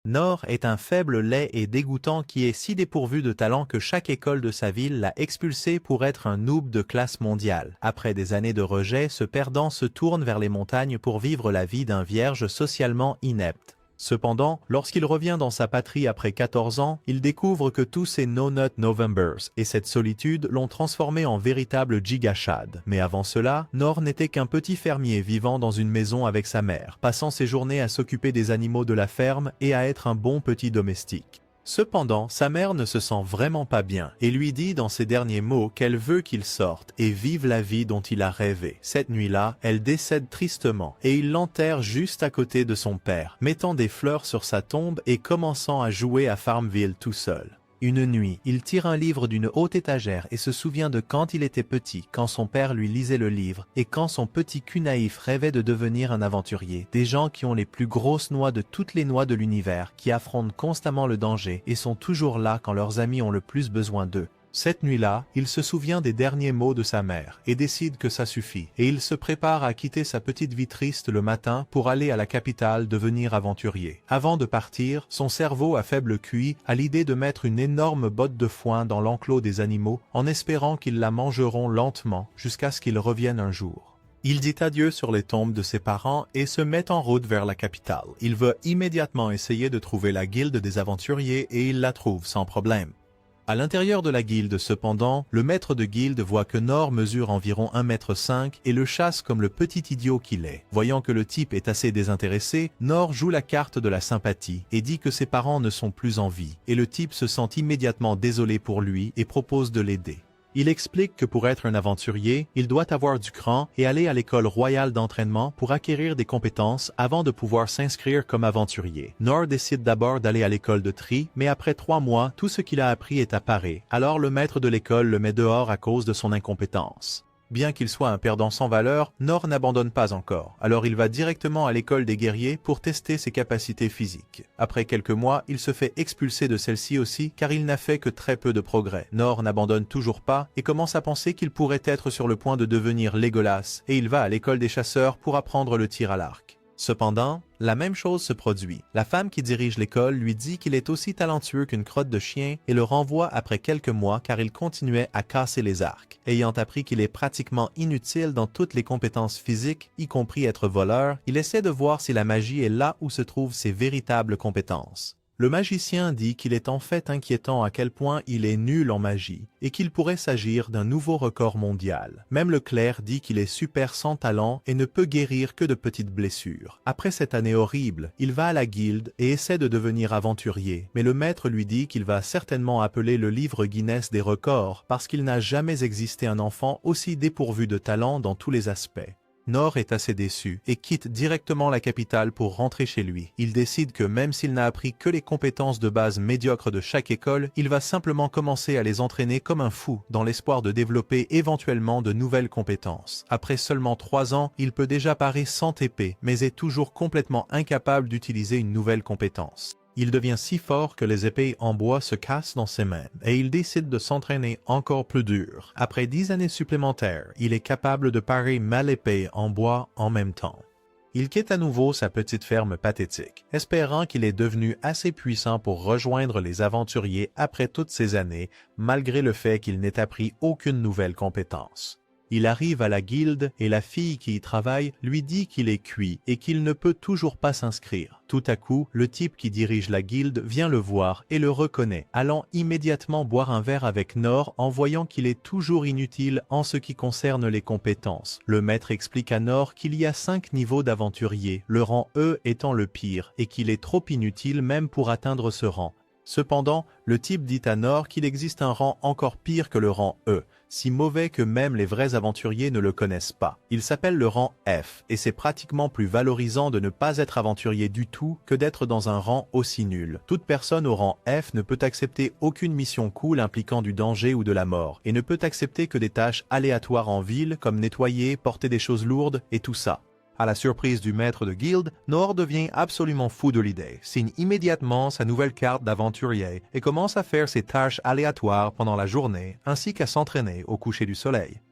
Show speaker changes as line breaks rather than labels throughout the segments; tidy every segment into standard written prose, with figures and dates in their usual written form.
Nor est un faible laid et dégoûtant qui est si dépourvu de talent que chaque école de sa ville l'a expulsé pour être un noob de classe mondiale. Après des années de rejet, ce perdant se tourne vers les montagnes pour vivre la vie d'un vierge socialement inepte. Cependant, lorsqu'il revient dans sa patrie après 14 ans, il découvre que tous ces No-Nut Novembers et cette solitude l'ont transformé en véritable gigachad. Mais avant cela, Nor n'était qu'un petit fermier vivant dans une maison avec sa mère, passant ses journées à s'occuper des animaux de la ferme et à être un bon petit domestique. Cependant, sa mère ne se sent vraiment pas bien et lui dit dans ses derniers mots qu'elle veut qu'il sorte et vive la vie dont il a rêvé. Cette nuit-là, elle décède tristement et il l'enterre juste à côté de son père, mettant des fleurs sur sa tombe et commençant à jouer à Farmville tout seul. Une nuit, il tire un livre d'une haute étagère et se souvient de quand il était petit, quand son père lui lisait le livre, et quand son petit cul naïf rêvait de devenir un aventurier. Des gens qui ont les plus grosses noix de toutes les noix de l'univers, qui affrontent constamment le danger et sont toujours là quand leurs amis ont le plus besoin d'eux. Cette nuit-là, il se souvient des derniers mots de sa mère et décide que ça suffit, et il se prépare à quitter sa petite vie triste le matin pour aller à la capitale devenir aventurier. Avant de partir, son cerveau à faible QI a l'idée de mettre une énorme botte de foin dans l'enclos des animaux en espérant qu'ils la mangeront lentement jusqu'à ce qu'ils reviennent un jour. Il dit adieu sur les tombes de ses parents et se met en route vers la capitale. Il veut immédiatement essayer de trouver la guilde des aventuriers et il la trouve sans problème. À l'intérieur de la guilde, cependant, le maître de guilde voit que Nor mesure environ 1,5 m et le chasse comme le petit idiot qu'il est. Voyant que le type est assez désintéressé, Nor joue la carte de la sympathie et dit que ses parents ne sont plus en vie, et le type se sent immédiatement désolé pour lui et propose de l'aider. Il explique que pour être un aventurier, il doit avoir du cran et aller à l'école royale d'entraînement pour acquérir des compétences avant de pouvoir s'inscrire comme aventurier. Nor décide d'abord d'aller à l'école de tri, mais après 3 mois, tout ce qu'il a appris est apparé. Alors le maître de l'école le met dehors à cause de son incompétence. Bien qu'il soit un perdant sans valeur, Nor n'abandonne pas encore, alors il va directement à l'école des guerriers pour tester ses capacités physiques. Après quelques mois, il se fait expulser de celle-ci aussi car il n'a fait que très peu de progrès. Nor n'abandonne toujours pas et commence à penser qu'il pourrait être sur le point de devenir Legolas et il va à l'école des chasseurs pour apprendre le tir à l'arc. Cependant, la même chose se produit. La femme qui dirige l'école lui dit qu'il est aussi talentueux qu'une crotte de chien et le renvoie après quelques mois car il continuait à casser les arcs. Ayant appris qu'il est pratiquement inutile dans toutes les compétences physiques, y compris être voleur, il essaie de voir si la magie est là où se trouvent ses véritables compétences. Le magicien dit qu'il est en fait inquiétant à quel point il est nul en magie et qu'il pourrait s'agir d'un nouveau record mondial. Même le clerc dit qu'il est super sans talent et ne peut guérir que de petites blessures. Après cette année horrible, il va à la guilde et essaie de devenir aventurier, mais le maître lui dit qu'il va certainement appeler le livre Guinness des records parce qu'il n'a jamais existé un enfant aussi dépourvu de talent dans tous les aspects. Nor est assez déçu et quitte directement la capitale pour rentrer chez lui. Il décide que même s'il n'a appris que les compétences de base médiocres de chaque école, il va simplement commencer à les entraîner comme un fou dans l'espoir de développer éventuellement de nouvelles compétences. Après seulement 3 ans, il peut déjà parer sans épée, mais est toujours complètement incapable d'utiliser une nouvelle compétence. Il devient si fort que les épées en bois se cassent dans ses mains et il décide de s'entraîner encore plus dur. Après 10 années supplémentaires, il est capable de parer mal l'épée en bois en même temps. Il quitte à nouveau sa petite ferme pathétique, espérant qu'il est devenu assez puissant pour rejoindre les aventuriers après toutes ces années, malgré le fait qu'il n'ait appris aucune nouvelle compétence. Il arrive à la guilde et la fille qui y travaille lui dit qu'il est cuit et qu'il ne peut toujours pas s'inscrire. Tout à coup, le type qui dirige la guilde vient le voir et le reconnaît, allant immédiatement boire un verre avec Nor en voyant qu'il est toujours inutile en ce qui concerne les compétences. Le maître explique à Nor qu'il y a 5 niveaux d'aventuriers, le rang E étant le pire, et qu'il est trop inutile même pour atteindre ce rang. Cependant, le type dit à Nor qu'il existe un rang encore pire que le rang E, si mauvais que même les vrais aventuriers ne le connaissent pas. Il s'appelle le rang F, et c'est pratiquement plus valorisant de ne pas être aventurier du tout que d'être dans un rang aussi nul. Toute personne au rang F ne peut accepter aucune mission cool impliquant du danger ou de la mort, et ne peut accepter que des tâches aléatoires en ville comme nettoyer, porter des choses lourdes et tout ça. À la surprise du maître de guilde, Nor devient absolument fou de l'idée, signe immédiatement sa nouvelle carte d'aventurier et commence à faire ses tâches aléatoires pendant la journée ainsi qu'à s'entraîner au coucher du soleil.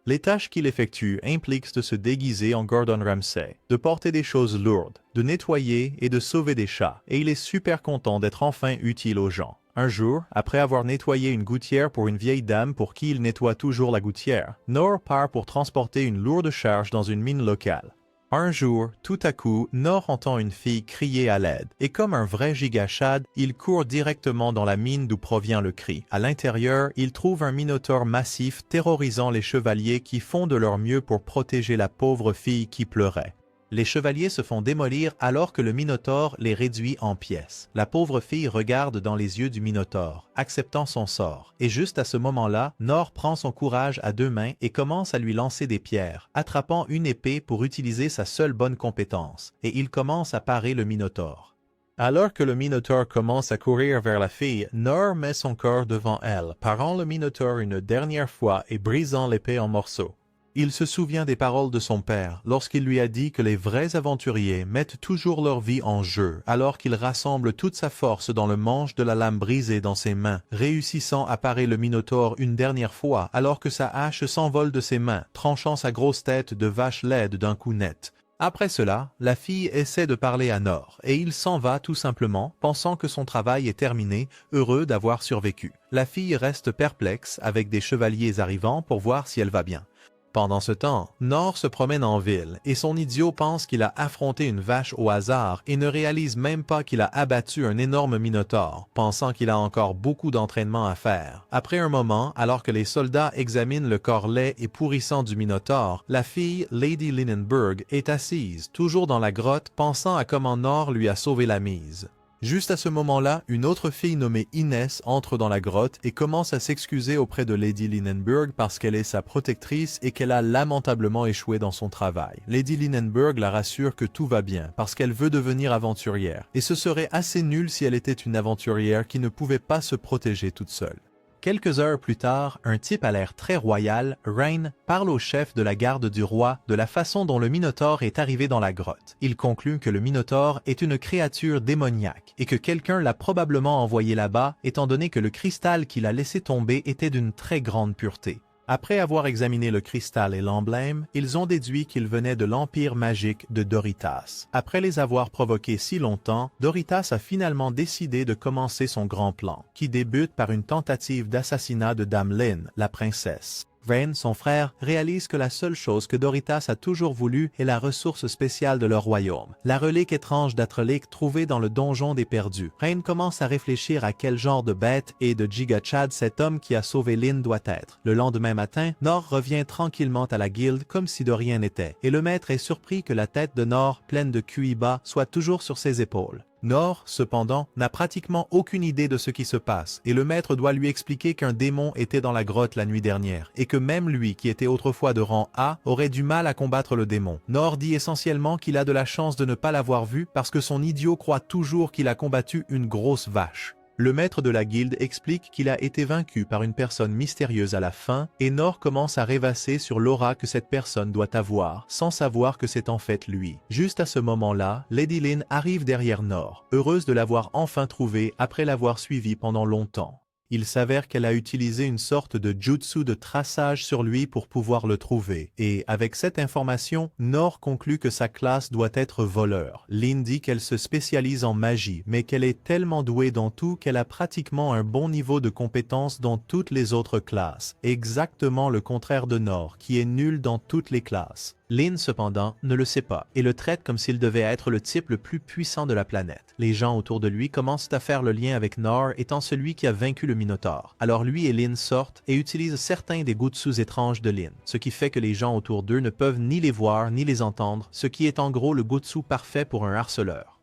Les tâches qu'il effectue impliquent de se déguiser en Gordon Ramsay, de porter des choses lourdes, de nettoyer et de sauver des chats, et il est super content d'être enfin utile aux gens. Un jour, après avoir nettoyé une gouttière pour une vieille dame pour qui il nettoie toujours la gouttière, Nor part pour transporter une lourde charge dans une mine locale. Un jour, tout à coup, Nor entend une fille crier à l'aide, et comme un vrai gigachad, il court directement dans la mine d'où provient le cri. À l'intérieur, il trouve un minotaure massif terrorisant les chevaliers qui font de leur mieux pour protéger la pauvre fille qui pleurait. Les chevaliers se font démolir alors que le Minotaure les réduit en pièces. La pauvre fille regarde dans les yeux du Minotaure, acceptant son sort. Et juste à ce moment-là, Nor prend son courage à deux mains et commence à lui lancer des pierres, attrapant une épée pour utiliser sa seule bonne compétence. Et il commence à parer le Minotaure. Alors que le Minotaure commence à courir vers la fille, Nor met son corps devant elle, parant le Minotaure une dernière fois et brisant l'épée en morceaux. Il se souvient des paroles de son père lorsqu'il lui a dit que les vrais aventuriers mettent toujours leur vie en jeu alors qu'il rassemble toute sa force dans le manche de la lame brisée dans ses mains, réussissant à parer le Minotaure une dernière fois alors que sa hache s'envole de ses mains, tranchant sa grosse tête de vache laide d'un coup net. Après cela, la fille essaie de parler à Nor et il s'en va tout simplement, pensant que son travail est terminé, heureux d'avoir survécu. La fille reste perplexe avec des chevaliers arrivant pour voir si elle va bien. Pendant ce temps, Nor se promène en ville et son idiot pense qu'il a affronté une vache au hasard et ne réalise même pas qu'il a abattu un énorme minotaure, pensant qu'il a encore beaucoup d'entraînement à faire. Après un moment, alors que les soldats examinent le corps laid et pourrissant du minotaure, la fille, Lady Linenburg, est assise, toujours dans la grotte, pensant à comment Nor lui a sauvé la mise. Juste à ce moment-là, une autre fille nommée Inès entre dans la grotte et commence à s'excuser auprès de Lady Linenburg parce qu'elle est sa protectrice et qu'elle a lamentablement échoué dans son travail. Lady Linenburg la rassure que tout va bien parce qu'elle veut devenir aventurière et ce serait assez nul si elle était une aventurière qui ne pouvait pas se protéger toute seule. Quelques heures plus tard, un type à l'air très royal, Rain, parle au chef de la garde du roi de la façon dont le Minotaure est arrivé dans la grotte. Il conclut que le Minotaure est une créature démoniaque et que quelqu'un l'a probablement envoyé là-bas étant donné que le cristal qu'il a laissé tomber était d'une très grande pureté. Après avoir examiné le cristal et l'emblème, ils ont déduit qu'il venait de l'empire magique de Doritas. Après les avoir provoqués si longtemps, Doritas a finalement décidé de commencer son grand plan, qui débute par une tentative d'assassinat de Dame Lynn, la princesse. Rain, son frère, réalise que la seule chose que Doritas a toujours voulu est la ressource spéciale de leur royaume, la relique étrange d'Atrolic trouvée dans le donjon des perdus. Rain commence à réfléchir à quel genre de bête et de gigachad cet homme qui a sauvé Lynn doit être. Le lendemain matin, Nor revient tranquillement à la guilde comme si de rien n'était, et le maître est surpris que la tête de Nor, pleine de QIBA, soit toujours sur ses épaules. Nor, cependant, n'a pratiquement aucune idée de ce qui se passe et le maître doit lui expliquer qu'un démon était dans la grotte la nuit dernière et que même lui, qui était autrefois de rang A, aurait du mal à combattre le démon. Nor dit essentiellement qu'il a de la chance de ne pas l'avoir vu parce que son idiot croit toujours qu'il a combattu une grosse vache. Le maître de la guilde explique qu'il a été vaincu par une personne mystérieuse à la fin et Nor commence à rêvasser sur l'aura que cette personne doit avoir, sans savoir que c'est en fait lui. Juste à ce moment-là, Lady Lynn arrive derrière Nor, heureuse de l'avoir enfin trouvé après l'avoir suivi pendant longtemps. Il s'avère qu'elle a utilisé une sorte de jutsu de traçage sur lui pour pouvoir le trouver. Et avec cette information, Nor conclut que sa classe doit être voleur. Lynn dit qu'elle se spécialise en magie, mais qu'elle est tellement douée dans tout qu'elle a pratiquement un bon niveau de compétence dans toutes les autres classes. Exactement le contraire de Nor, qui est nul dans toutes les classes. Lynn, cependant, ne le sait pas et le traite comme s'il devait être le type le plus puissant de la planète. Les gens autour de lui commencent à faire le lien avec Nor étant celui qui a vaincu le Minotaure. Alors lui et Lynn sortent et utilisent certains des jutsus étranges de Lynn, ce qui fait que les gens autour d'eux ne peuvent ni les voir ni les entendre, ce qui est en gros le jutsu parfait pour un harceleur.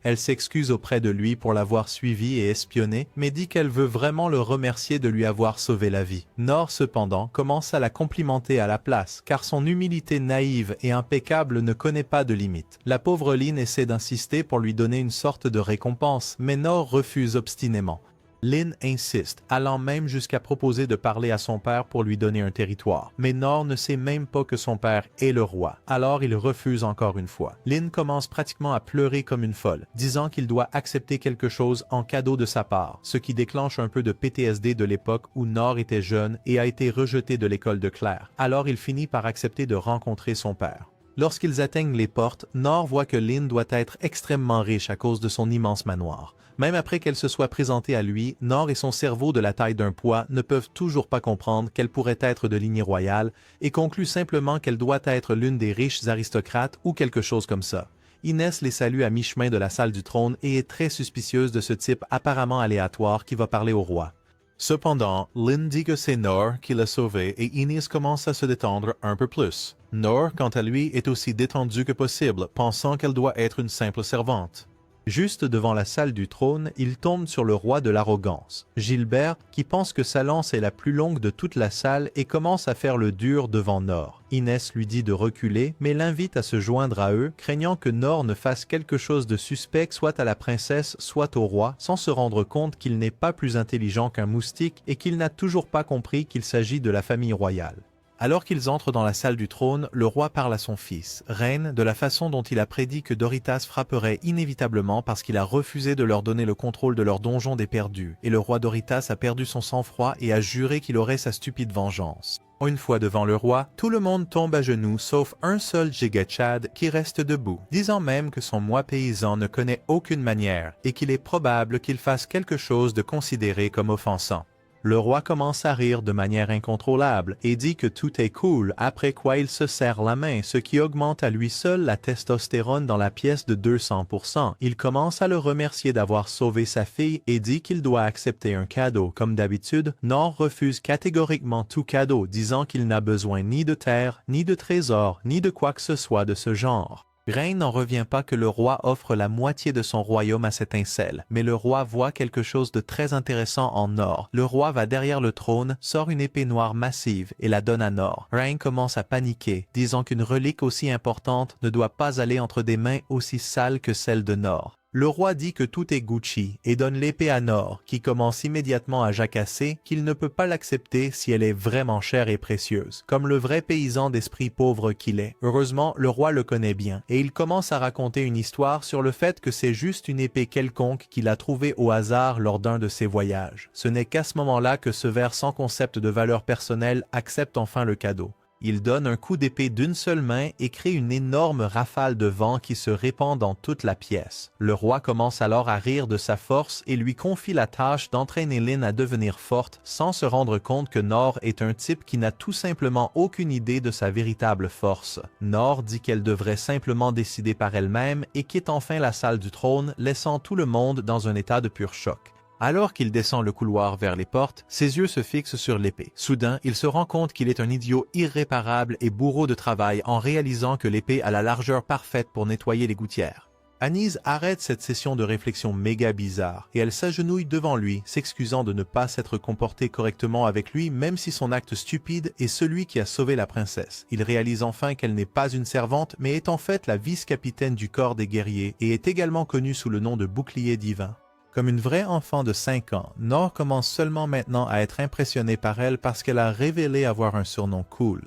Elle s'excuse auprès de lui pour l'avoir suivi et espionné, mais dit qu'elle veut vraiment le remercier de lui avoir sauvé la vie. Nor, cependant, commence à la complimenter à la place, car son humilité naïve et impeccable ne connaît pas de limite. La pauvre Lynn essaie d'insister pour lui donner une sorte de récompense, mais Nor refuse obstinément. Lin insiste, allant même jusqu'à proposer de parler à son père pour lui donner un territoire. Mais Nor ne sait même pas que son père est le roi, alors il refuse encore une fois. Lin commence pratiquement à pleurer comme une folle, disant qu'il doit accepter quelque chose en cadeau de sa part, ce qui déclenche un peu de PTSD de l'époque où Nor était jeune et a été rejeté de l'école de Claire. Alors il finit par accepter de rencontrer son père. Lorsqu'ils atteignent les portes, Nor voit que Lin doit être extrêmement riche à cause de son immense manoir. Même après qu'elle se soit présentée à lui, Nor et son cerveau de la taille d'un pois ne peuvent toujours pas comprendre qu'elle pourrait être de lignée royale et concluent simplement qu'elle doit être l'une des riches aristocrates ou quelque chose comme ça. Inès les salue à mi-chemin de la salle du trône et est très suspicieuse de ce type apparemment aléatoire qui va parler au roi. Cependant, Lin dit que c'est Nor qui l'a sauvée et Inès commence à se détendre un peu plus. Nor, quant à lui, est aussi détendue que possible, pensant qu'elle doit être une simple servante. Juste devant la salle du trône, il tombe sur le roi de l'arrogance, Gilbert, qui pense que sa lance est la plus longue de toute la salle et commence à faire le dur devant Nor. Inès lui dit de reculer, mais l'invite à se joindre à eux, craignant que Nor ne fasse quelque chose de suspect soit à la princesse, soit au roi, sans se rendre compte qu'il n'est pas plus intelligent qu'un moustique et qu'il n'a toujours pas compris qu'il s'agit de la famille royale. Alors qu'ils entrent dans la salle du trône, le roi parle à son fils, Reine, de la façon dont il a prédit que Doritas frapperait inévitablement parce qu'il a refusé de leur donner le contrôle de leur donjon des perdus, et le roi Doritas a perdu son sang-froid et a juré qu'il aurait sa stupide vengeance. Une fois devant le roi, tout le monde tombe à genoux sauf un seul Giga-Chad qui reste debout, disant même que son moi paysan ne connaît aucune manière et qu'il est probable qu'il fasse quelque chose de considéré comme offensant. Le roi commence à rire de manière incontrôlable et dit que tout est cool, après quoi il se serre la main, ce qui augmente à lui seul la testostérone dans la pièce de 200%. Il commence à le remercier d'avoir sauvé sa fille et dit qu'il doit accepter un cadeau. Comme d'habitude, Nor refuse catégoriquement tout cadeau, disant qu'il n'a besoin ni de terre, ni de trésors, ni de quoi que ce soit de ce genre. Reine n'en revient pas que le roi offre la moitié de son royaume à cet incel, mais le roi voit quelque chose de très intéressant en Nor. Le roi va derrière le trône, sort une épée noire massive et la donne à Nor. Reine commence à paniquer, disant qu'une relique aussi importante ne doit pas aller entre des mains aussi sales que celles de Nor. Le roi dit que tout est Gucci et donne l'épée à Nor, qui commence immédiatement à jacasser qu'il ne peut pas l'accepter si elle est vraiment chère et précieuse, comme le vrai paysan d'esprit pauvre qu'il est. Heureusement, le roi le connaît bien, et il commence à raconter une histoire sur le fait que c'est juste une épée quelconque qu'il a trouvée au hasard lors d'un de ses voyages. Ce n'est qu'à ce moment-là que ce ver sans concept de valeur personnelle accepte enfin le cadeau. Il donne un coup d'épée d'une seule main et crée une énorme rafale de vent qui se répand dans toute la pièce. Le roi commence alors à rire de sa force et lui confie la tâche d'entraîner Lin à devenir forte sans se rendre compte que Nor est un type qui n'a tout simplement aucune idée de sa véritable force. Nor dit qu'elle devrait simplement décider par elle-même et quitte enfin la salle du trône, laissant tout le monde dans un état de pur choc. Alors qu'il descend le couloir vers les portes, ses yeux se fixent sur l'épée. Soudain, il se rend compte qu'il est un idiot irréparable et bourreau de travail en réalisant que l'épée a la largeur parfaite pour nettoyer les gouttières. Anise arrête cette session de réflexion méga bizarre et elle s'agenouille devant lui, s'excusant de ne pas s'être comportée correctement avec lui même si son acte stupide est celui qui a sauvé la princesse. Il réalise enfin qu'elle n'est pas une servante mais est en fait la vice-capitaine du corps des guerriers et est également connue sous le nom de bouclier divin. Comme une vraie enfant de 5 ans, Nor commence seulement maintenant à être impressionnée par elle parce qu'elle a révélé avoir un surnom cool.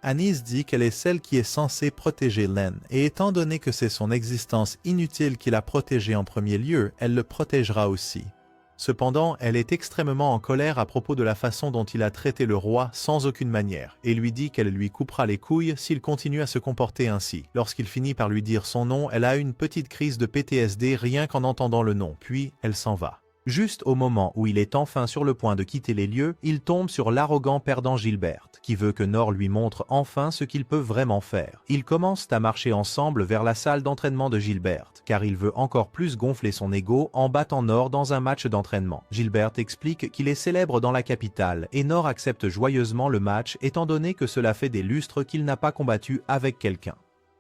Anise dit qu'elle est celle qui est censée protéger Len, et étant donné que c'est son existence inutile qui l'a protégé en premier lieu, elle le protégera aussi. Cependant, elle est extrêmement en colère à propos de la façon dont il a traité le roi sans aucune manière, et lui dit qu'elle lui coupera les couilles s'il continue à se comporter ainsi. Lorsqu'il finit par lui dire son nom, elle a une petite crise de PTSD rien qu'en entendant le nom, puis elle s'en va. Juste au moment où il est enfin sur le point de quitter les lieux, il tombe sur l'arrogant perdant Gilbert, qui veut que Nor lui montre enfin ce qu'il peut vraiment faire. Ils commencent à marcher ensemble vers la salle d'entraînement de Gilbert, car il veut encore plus gonfler son ego en battant Nor dans un match d'entraînement. Gilbert explique qu'il est célèbre dans la capitale, et Nor accepte joyeusement le match étant donné que cela fait des lustres qu'il n'a pas combattu avec quelqu'un.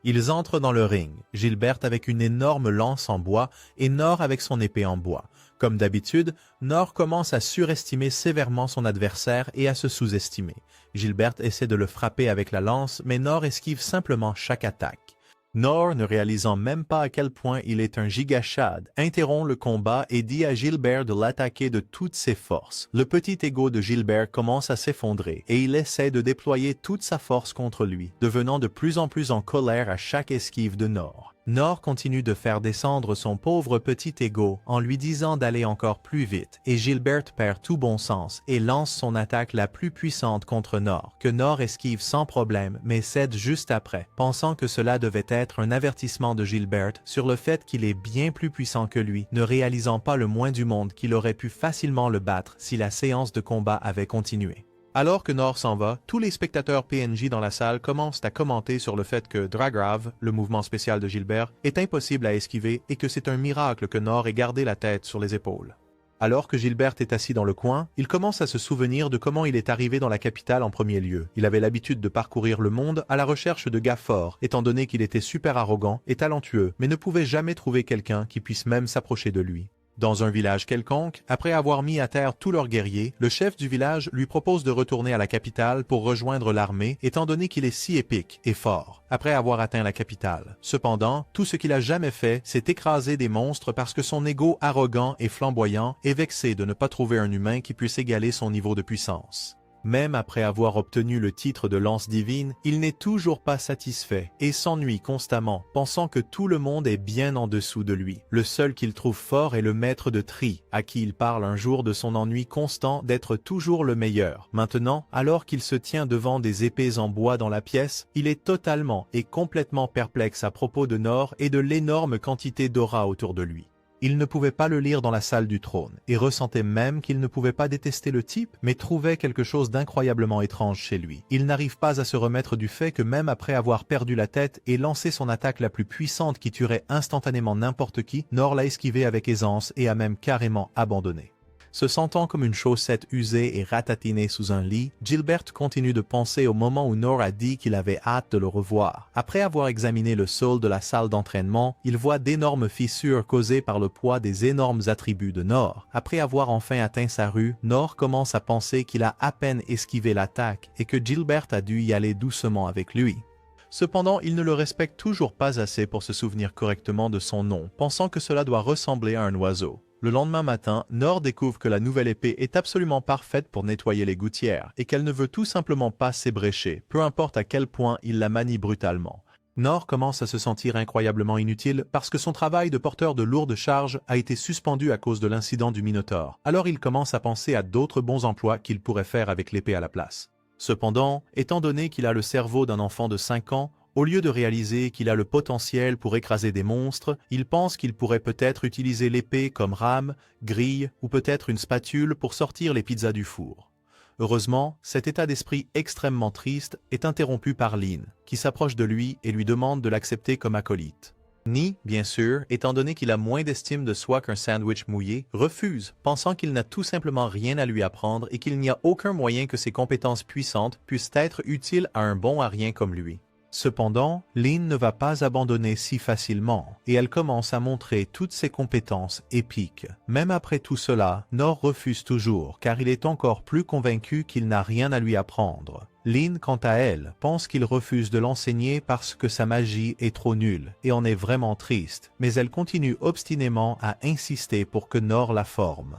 Ils entrent dans le ring, Gilbert avec une énorme lance en bois et Nor avec son épée en bois. Comme d'habitude, Nor commence à surestimer sévèrement son adversaire et à se sous-estimer. Gilbert essaie de le frapper avec la lance, mais Nor esquive simplement chaque attaque. Nor, ne réalisant même pas à quel point il est un gigachad, interrompt le combat et dit à Gilbert de l'attaquer de toutes ses forces. Le petit ego de Gilbert commence à s'effondrer et il essaie de déployer toute sa force contre lui, devenant de plus en plus en colère à chaque esquive de Nor. Nor continue de faire descendre son pauvre petit ego en lui disant d'aller encore plus vite et Gilbert perd tout bon sens et lance son attaque la plus puissante contre Nor, que Nor esquive sans problème mais cède juste après, pensant que cela devait être un avertissement de Gilbert sur le fait qu'il est bien plus puissant que lui, ne réalisant pas le moins du monde qu'il aurait pu facilement le battre si la séance de combat avait continué. Alors que Nor s'en va, tous les spectateurs PNJ dans la salle commencent à commenter sur le fait que Dragrav, le mouvement spécial de Gilbert, est impossible à esquiver et que c'est un miracle que Nor ait gardé la tête sur les épaules. Alors que Gilbert est assis dans le coin, il commence à se souvenir de comment il est arrivé dans la capitale en premier lieu. Il avait l'habitude de parcourir le monde à la recherche de gars forts, étant donné qu'il était super arrogant et talentueux, mais ne pouvait jamais trouver quelqu'un qui puisse même s'approcher de lui. Dans un village quelconque, après avoir mis à terre tous leurs guerriers, le chef du village lui propose de retourner à la capitale pour rejoindre l'armée, étant donné qu'il est si épique et fort, après avoir atteint la capitale. Cependant, tout ce qu'il a jamais fait, c'est écraser des monstres parce que son ego arrogant et flamboyant est vexé de ne pas trouver un humain qui puisse égaler son niveau de puissance. Même après avoir obtenu le titre de lance divine, il n'est toujours pas satisfait et s'ennuie constamment, pensant que tout le monde est bien en dessous de lui. Le seul qu'il trouve fort est le maître de tri, à qui il parle un jour de son ennui constant d'être toujours le meilleur. Maintenant, alors qu'il se tient devant des épées en bois dans la pièce, il est totalement et complètement perplexe à propos de Nor et de l'énorme quantité d'aura autour de lui. Il ne pouvait pas le lire dans la salle du trône, et ressentait même qu'il ne pouvait pas détester le type, mais trouvait quelque chose d'incroyablement étrange chez lui. Il n'arrive pas à se remettre du fait que même après avoir perdu la tête et lancé son attaque la plus puissante qui tuerait instantanément n'importe qui, Nor l'a esquivé avec aisance et a même carrément abandonné. Se sentant comme une chaussette usée et ratatinée sous un lit, Gilbert continue de penser au moment où Nor a dit qu'il avait hâte de le revoir. Après avoir examiné le sol de la salle d'entraînement, il voit d'énormes fissures causées par le poids des énormes attributs de Nor. Après avoir enfin atteint sa rue, Nor commence à penser qu'il a à peine esquivé l'attaque et que Gilbert a dû y aller doucement avec lui. Cependant, il ne le respecte toujours pas assez pour se souvenir correctement de son nom, pensant que cela doit ressembler à un oiseau. Le lendemain matin, Nor découvre que la nouvelle épée est absolument parfaite pour nettoyer les gouttières et qu'elle ne veut tout simplement pas s'ébrécher, peu importe à quel point il la manie brutalement. Nor commence à se sentir incroyablement inutile parce que son travail de porteur de lourdes charges a été suspendu à cause de l'incident du Minotaure. Alors il commence à penser à d'autres bons emplois qu'il pourrait faire avec l'épée à la place. Cependant, étant donné qu'il a le cerveau d'un enfant de 5 ans, au lieu de réaliser qu'il a le potentiel pour écraser des monstres, il pense qu'il pourrait peut-être utiliser l'épée comme rame, grille ou peut-être une spatule pour sortir les pizzas du four. Heureusement, cet état d'esprit extrêmement triste est interrompu par Lynn, qui s'approche de lui et lui demande de l'accepter comme acolyte. Ni, bien sûr, étant donné qu'il a moins d'estime de soi qu'un sandwich mouillé, refuse, pensant qu'il n'a tout simplement rien à lui apprendre et qu'il n'y a aucun moyen que ses compétences puissantes puissent être utiles à un bon à rien comme lui. Cependant, Lynn ne va pas abandonner si facilement, et elle commence à montrer toutes ses compétences épiques. Même après tout cela, Nor refuse toujours, car il est encore plus convaincu qu'il n'a rien à lui apprendre. Lynn, quant à elle, pense qu'il refuse de l'enseigner parce que sa magie est trop nulle, et en est vraiment triste, mais elle continue obstinément à insister pour que Nor la forme.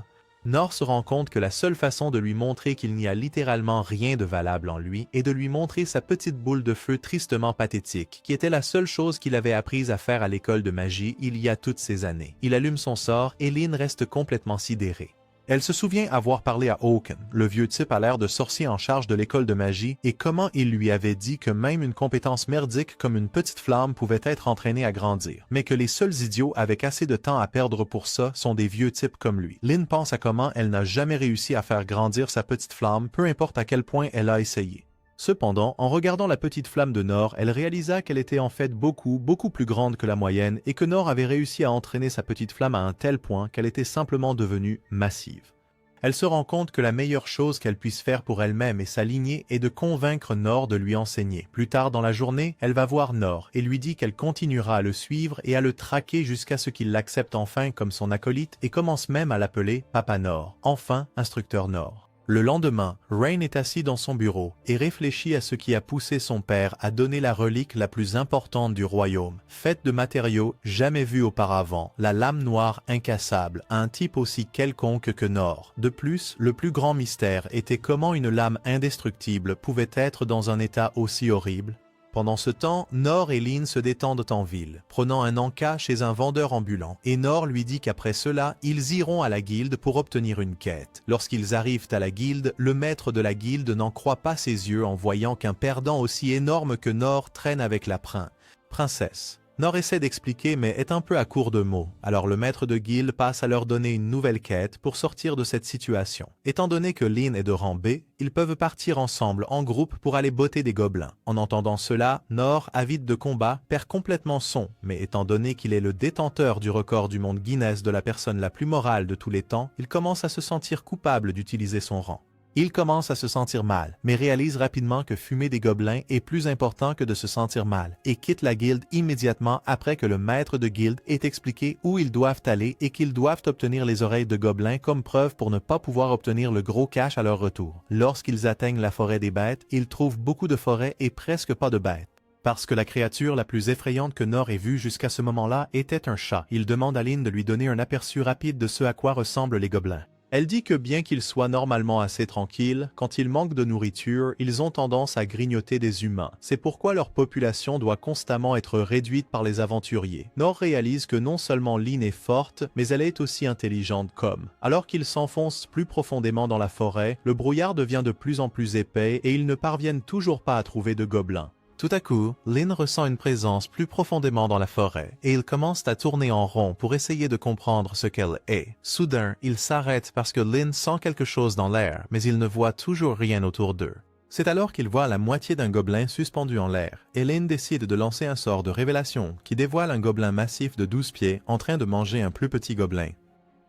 Nor se rend compte que la seule façon de lui montrer qu'il n'y a littéralement rien de valable en lui est de lui montrer sa petite boule de feu tristement pathétique, qui était la seule chose qu'il avait apprise à faire à l'école de magie il y a toutes ces années. Il allume son sort et Lynn reste complètement sidérée. Elle se souvient avoir parlé à Oaken, le vieux type à l'air de sorcier en charge de l'école de magie, et comment il lui avait dit que même une compétence merdique comme une petite flamme pouvait être entraînée à grandir, mais que les seuls idiots avec assez de temps à perdre pour ça sont des vieux types comme lui. Lynn pense à comment elle n'a jamais réussi à faire grandir sa petite flamme, peu importe à quel point elle a essayé. Cependant, en regardant la petite flamme de Nor, elle réalisa qu'elle était en fait beaucoup plus grande que la moyenne et que Nor avait réussi à entraîner sa petite flamme à un tel point qu'elle était simplement devenue massive. Elle se rend compte que la meilleure chose qu'elle puisse faire pour elle-même et sa lignée est de convaincre Nor de lui enseigner. Plus tard dans la journée, elle va voir Nor et lui dit qu'elle continuera à le suivre et à le traquer jusqu'à ce qu'il l'accepte enfin comme son acolyte et commence même à l'appeler Papa Nor, enfin instructeur Nor. Le lendemain, Rain est assis dans son bureau et réfléchit à ce qui a poussé son père à donner la relique la plus importante du royaume, faite de matériaux jamais vus auparavant, la lame noire incassable, à un type aussi quelconque que Nor. De plus, le plus grand mystère était comment une lame indestructible pouvait être dans un état aussi horrible. Pendant ce temps, Nor et Lynn se détendent en ville, prenant un encas chez un vendeur ambulant, et Nor lui dit qu'après cela, ils iront à la guilde pour obtenir une quête. Lorsqu'ils arrivent à la guilde, le maître de la guilde n'en croit pas ses yeux en voyant qu'un perdant aussi énorme que Nor traîne avec la princesse. Nor essaie d'expliquer mais est un peu à court de mots, alors le maître de guilde passe à leur donner une nouvelle quête pour sortir de cette situation. Étant donné que Lynn est de rang B, ils peuvent partir ensemble en groupe pour aller botter des gobelins. En entendant cela, Nor, avide de combat, perd complètement son, mais étant donné qu'il est le détenteur du record du monde Guinness de la personne la plus morale de tous les temps, il commence à se sentir coupable d'utiliser son rang. Il commence à se sentir mal, mais réalise rapidement que fumer des gobelins est plus important que de se sentir mal, et quitte la guilde immédiatement après que le maître de guilde ait expliqué où ils doivent aller et qu'ils doivent obtenir les oreilles de gobelins comme preuve pour ne pas pouvoir obtenir le gros cash à leur retour. Lorsqu'ils atteignent la forêt des bêtes, ils trouvent beaucoup de forêts et presque pas de bêtes. Parce que la créature la plus effrayante que Nor ait vue jusqu'à ce moment-là était un chat, il demande à Lynn de lui donner un aperçu rapide de ce à quoi ressemblent les gobelins. Elle dit que bien qu'ils soient normalement assez tranquilles, quand ils manquent de nourriture, ils ont tendance à grignoter des humains. C'est pourquoi leur population doit constamment être réduite par les aventuriers. Nor réalise que non seulement Lynn est forte, mais elle est aussi intelligente comme. Alors qu'ils s'enfoncent plus profondément dans la forêt, le brouillard devient de plus en plus épais et ils ne parviennent toujours pas à trouver de gobelins. Tout à coup, Lynn ressent une présence plus profondément dans la forêt et il commence à tourner en rond pour essayer de comprendre ce qu'elle est. Soudain, il s'arrête parce que Lynn sent quelque chose dans l'air, mais il ne voit toujours rien autour d'eux. C'est alors qu'il voit la moitié d'un gobelin suspendu en l'air, et Lynn décide de lancer un sort de révélation qui dévoile un gobelin massif de 12 pieds en train de manger un plus petit gobelin.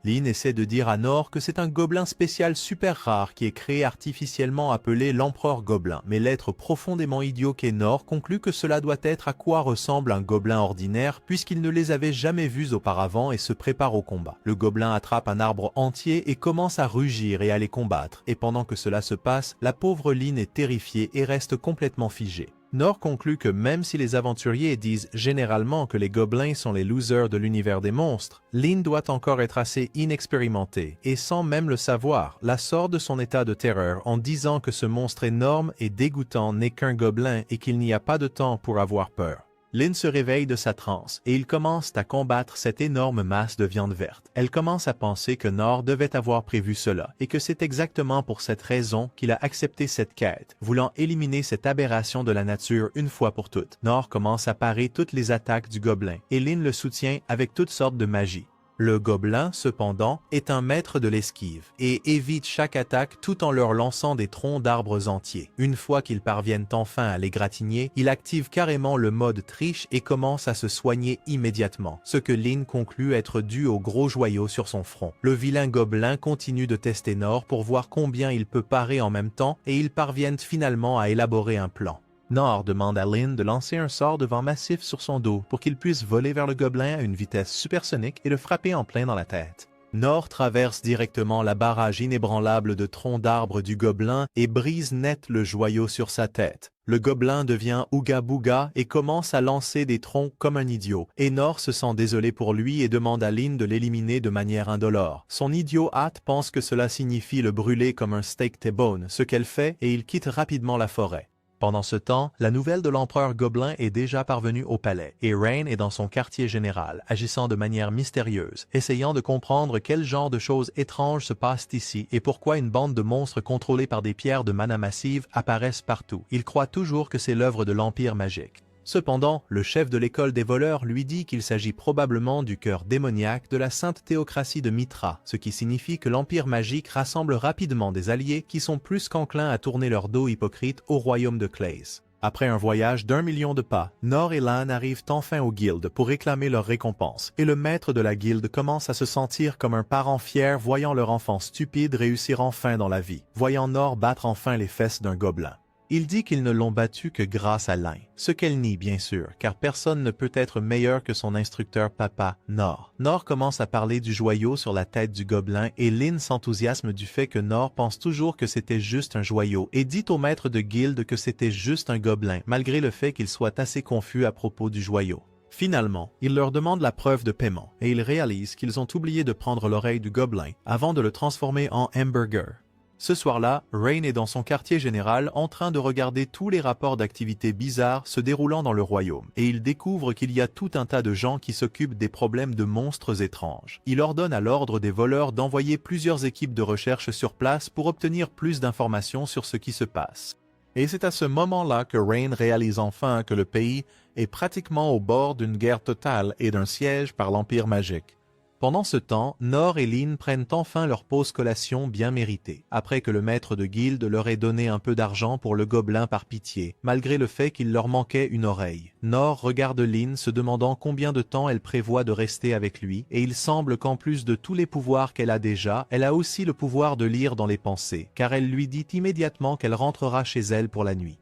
Lynn essaie de dire à Nor que c'est un gobelin spécial super rare qui est créé artificiellement appelé l'empereur gobelin, mais l'être profondément idiot qu'est Nor conclut que cela doit être à quoi ressemble un gobelin ordinaire puisqu'il ne les avait jamais vus auparavant et se prépare au combat. Le gobelin attrape un arbre entier et commence à rugir et à les combattre, et pendant que cela se passe, la pauvre Lynn est terrifiée et reste complètement figée. Nor conclut que même si les aventuriers disent généralement que les gobelins sont les losers de l'univers des monstres, Lynn doit encore être assez inexpérimentée et sans même le savoir, la sort de son état de terreur en disant que ce monstre énorme et dégoûtant n'est qu'un gobelin et qu'il n'y a pas de temps pour avoir peur. Lynn se réveille de sa transe et ils commencent à combattre cette énorme masse de viande verte. Elle commence à penser que Nor devait avoir prévu cela et que c'est exactement pour cette raison qu'il a accepté cette quête, voulant éliminer cette aberration de la nature une fois pour toutes. Nor commence à parer toutes les attaques du gobelin et Lynn le soutient avec toutes sortes de magie. Le gobelin, cependant, est un maître de l'esquive et évite chaque attaque tout en leur lançant des troncs d'arbres entiers. Une fois qu'ils parviennent enfin à l'égratigner, il active carrément le mode triche et commence à se soigner immédiatement, ce que Lynn conclut être dû au gros joyau sur son front. Le vilain gobelin continue de tester Nor pour voir combien il peut parer en même temps et ils parviennent finalement à élaborer un plan. Nor demande à Lynn de lancer un sort de vent massif sur son dos pour qu'il puisse voler vers le gobelin à une vitesse supersonique et le frapper en plein dans la tête. Nor traverse directement la barrage inébranlable de troncs d'arbres du gobelin et brise net le joyau sur sa tête. Le gobelin devient Ooga Booga et commence à lancer des troncs comme un idiot. Et Nor se sent désolé pour lui et demande à Lynn de l'éliminer de manière indolore. Son idiot hâte pense que cela signifie le brûler comme un steak T-bone, ce qu'elle fait et il quitte rapidement la forêt. Pendant ce temps, la nouvelle de l'empereur gobelin est déjà parvenue au palais, et Rain est dans son quartier général, agissant de manière mystérieuse, essayant de comprendre quel genre de choses étranges se passent ici et pourquoi une bande de monstres contrôlés par des pierres de mana massive apparaissent partout. Il croit toujours que c'est l'œuvre de l'Empire magique. Cependant, le chef de l'école des voleurs lui dit qu'il s'agit probablement du cœur démoniaque de la sainte théocratie de Mithra, ce qui signifie que l'Empire magique rassemble rapidement des alliés qui sont plus qu'enclins à tourner leur dos hypocrite au royaume de Clays. Après un voyage d'1 million de pas, Nor et Lan arrivent enfin aux guildes pour réclamer leur récompense, et le maître de la guilde commence à se sentir comme un parent fier voyant leur enfant stupide réussir enfin dans la vie, voyant Nor battre enfin les fesses d'un gobelin. Il dit qu'ils ne l'ont battu que grâce à Lin, ce qu'elle nie bien sûr, car personne ne peut être meilleur que son instructeur papa, Nor. Nor commence à parler du joyau sur la tête du gobelin et Lin s'enthousiasme du fait que Nor pense toujours que c'était juste un joyau et dit au maître de guilde que c'était juste un gobelin, malgré le fait qu'il soit assez confus à propos du joyau. Finalement, il leur demande la preuve de paiement et ils réalisent qu'ils ont oublié de prendre l'oreille du gobelin avant de le transformer en hamburger. Ce soir-là, Rain est dans son quartier général en train de regarder tous les rapports d'activités bizarres se déroulant dans le royaume, et il découvre qu'il y a tout un tas de gens qui s'occupent des problèmes de monstres étranges. Il ordonne à l'ordre des voleurs d'envoyer plusieurs équipes de recherche sur place pour obtenir plus d'informations sur ce qui se passe. Et c'est à ce moment-là que Rain réalise enfin que le pays est pratiquement au bord d'une guerre totale et d'un siège par l'Empire magique. Pendant ce temps, Nor et Lin prennent enfin leur pause collation bien méritée, après que le maître de guilde leur ait donné un peu d'argent pour le gobelin par pitié, malgré le fait qu'il leur manquait une oreille. Nor regarde Lin se demandant combien de temps elle prévoit de rester avec lui, et il semble qu'en plus de tous les pouvoirs qu'elle a déjà, elle a aussi le pouvoir de lire dans les pensées, car elle lui dit immédiatement qu'elle rentrera chez elle pour la nuit.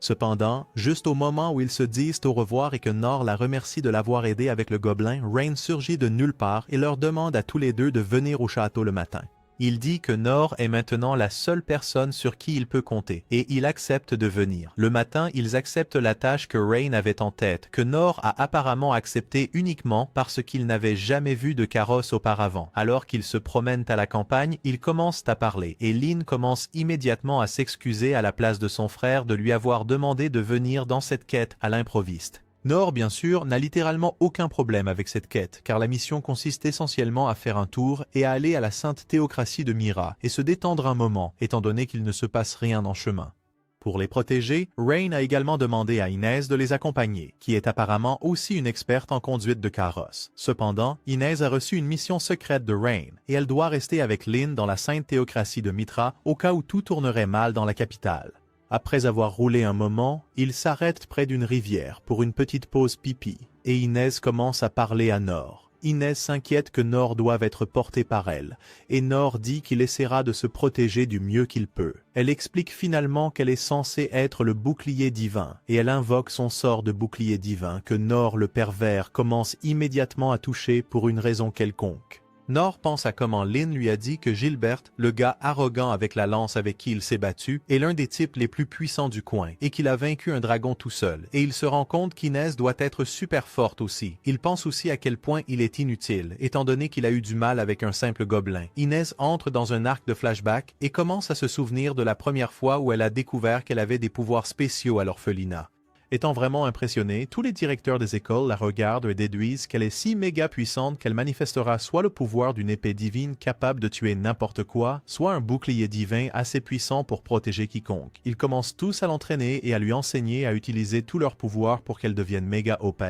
Cependant, juste au moment où ils se disent au revoir et que Nor la remercie de l'avoir aidé avec le gobelin, Rain surgit de nulle part et leur demande à tous les deux de venir au château le matin. Il dit que Nor est maintenant la seule personne sur qui il peut compter, et il accepte de venir. Le matin, ils acceptent la tâche que Rain avait en tête, que Nor a apparemment acceptée uniquement parce qu'il n'avait jamais vu de carrosse auparavant. Alors qu'ils se promènent à la campagne, ils commencent à parler, et Lin commence immédiatement à s'excuser à la place de son frère de lui avoir demandé de venir dans cette quête à l'improviste. Nor, bien sûr, n'a littéralement aucun problème avec cette quête, car la mission consiste essentiellement à faire un tour et à aller à la sainte théocratie de Mira et se détendre un moment, étant donné qu'il ne se passe rien en chemin. Pour les protéger, Rain a également demandé à Inès de les accompagner, qui est apparemment aussi une experte en conduite de carrosse. Cependant, Inès a reçu une mission secrète de Rain, et elle doit rester avec Lin dans la sainte théocratie de Mitra au cas où tout tournerait mal dans la capitale. Après avoir roulé un moment, il s'arrête près d'une rivière pour une petite pause pipi, et Inès commence à parler à Nor. Inès s'inquiète que Nor doive être porté par elle, et Nor dit qu'il essaiera de se protéger du mieux qu'il peut. Elle explique finalement qu'elle est censée être le bouclier divin, et elle invoque son sort de bouclier divin que Nor le pervers commence immédiatement à toucher pour une raison quelconque. Nor pense à comment Lin lui a dit que Gilbert, le gars arrogant avec la lance avec qui il s'est battu, est l'un des types les plus puissants du coin et qu'il a vaincu un dragon tout seul. Et il se rend compte qu'Inès doit être super forte aussi. Il pense aussi à quel point il est inutile, étant donné qu'il a eu du mal avec un simple gobelin. Inès entre dans un arc de flashback et commence à se souvenir de la première fois où elle a découvert qu'elle avait des pouvoirs spéciaux à l'orphelinat. Étant vraiment impressionnés, tous les directeurs des écoles la regardent et déduisent qu'elle est si méga puissante qu'elle manifestera soit le pouvoir d'une épée divine capable de tuer n'importe quoi, soit un bouclier divin assez puissant pour protéger quiconque. Ils commencent tous à l'entraîner et à lui enseigner à utiliser tous leurs pouvoirs pour qu'elle devienne méga OP.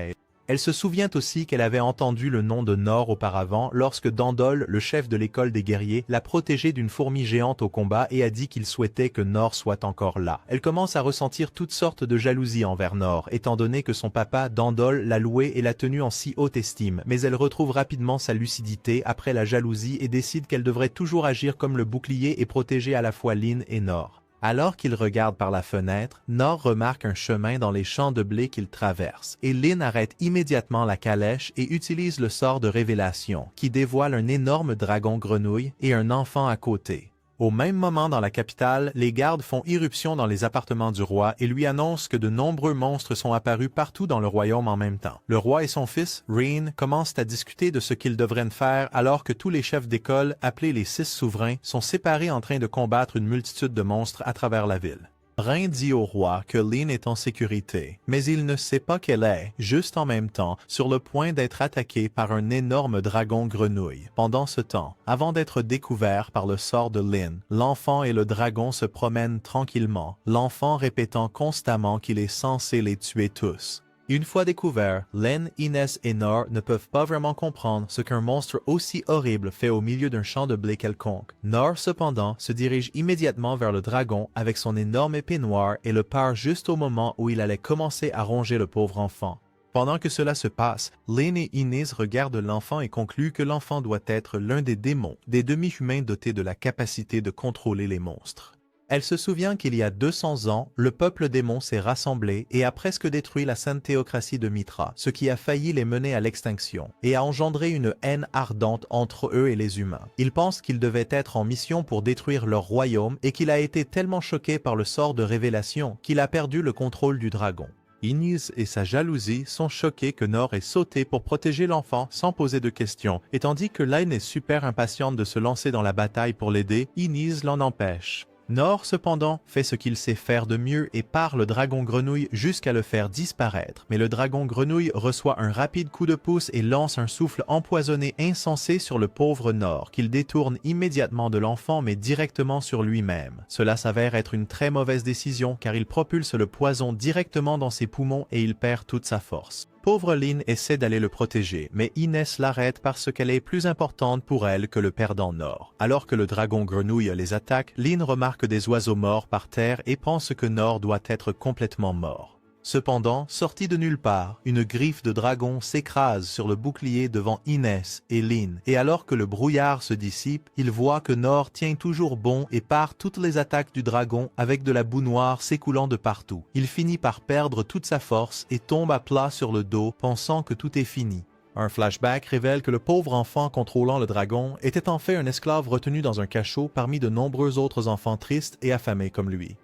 Elle se souvient aussi qu'elle avait entendu le nom de Nor auparavant lorsque Dandol, le chef de l'école des guerriers, l'a protégé d'une fourmi géante au combat et a dit qu'il souhaitait que Nor soit encore là. Elle commence à ressentir toutes sortes de jalousie envers Nor, étant donné que son papa, Dandol, l'a louée et l'a tenue en si haute estime, mais elle retrouve rapidement sa lucidité après la jalousie et décide qu'elle devrait toujours agir comme le bouclier et protéger à la fois Lin et Nor. Alors qu'il regarde par la fenêtre, Nor remarque un chemin dans les champs de blé qu'il traverse, et Lin arrête immédiatement la calèche et utilise le sort de révélation, qui dévoile un énorme dragon grenouille et un enfant à côté. Au même moment dans la capitale, les gardes font irruption dans les appartements du roi et lui annoncent que de nombreux monstres sont apparus partout dans le royaume en même temps. Le roi et son fils, Rain, commencent à discuter de ce qu'ils devraient faire alors que tous les chefs d'école, appelés les 6 souverains, sont séparés en train de combattre une multitude de monstres à travers la ville. Rain dit au roi que Lin est en sécurité, mais il ne sait pas qu'elle est, juste en même temps, sur le point d'être attaquée par un énorme dragon grenouille. Pendant ce temps, avant d'être découvert par le sort de Lin, l'enfant et le dragon se promènent tranquillement, l'enfant répétant constamment qu'il est censé les tuer tous. Une fois découvert, Lin, Inès et Nor ne peuvent pas vraiment comprendre ce qu'un monstre aussi horrible fait au milieu d'un champ de blé quelconque. Nor, cependant, se dirige immédiatement vers le dragon avec son énorme épée noire et le part juste au moment où il allait commencer à ronger le pauvre enfant. Pendant que cela se passe, Lin et Inès regardent l'enfant et concluent que l'enfant doit être l'un des démons, des demi-humains dotés de la capacité de contrôler les monstres. Elle se souvient qu'il y a 200 ans, le peuple démon s'est rassemblé et a presque détruit la sainte théocratie de Mithra, ce qui a failli les mener à l'extinction, et a engendré une haine ardente entre eux et les humains. Ils pensent qu'ils devaient être en mission pour détruire leur royaume et qu'il a été tellement choqué par le sort de révélation qu'il a perdu le contrôle du dragon. Inise et sa jalousie sont choqués que Nor ait sauté pour protéger l'enfant sans poser de questions, et tandis que Lane est super impatiente de se lancer dans la bataille pour l'aider, Inise l'en empêche. Nor, cependant, fait ce qu'il sait faire de mieux et part le dragon grenouille jusqu'à le faire disparaître. Mais le dragon grenouille reçoit un rapide coup de pouce et lance un souffle empoisonné insensé sur le pauvre Nor, qu'il détourne immédiatement de l'enfant mais directement sur lui-même. Cela s'avère être une très mauvaise décision car il propulse le poison directement dans ses poumons et il perd toute sa force. Pauvre Lynn essaie d'aller le protéger, mais Inès l'arrête parce qu'elle est plus importante pour elle que le perdant Nor. Alors que le dragon grenouille les attaque, Lynn remarque des oiseaux morts par terre et pense que Nor doit être complètement mort. Cependant, sorti de nulle part, une griffe de dragon s'écrase sur le bouclier devant Inès et Lynn, et alors que le brouillard se dissipe, il voit que Nor tient toujours bon et part toutes les attaques du dragon avec de la boue noire s'écoulant de partout. Il finit par perdre toute sa force et tombe à plat sur le dos, pensant que tout est fini. Un flashback révèle que le pauvre enfant contrôlant le dragon était en fait un esclave retenu dans un cachot parmi de nombreux autres enfants tristes et affamés comme lui.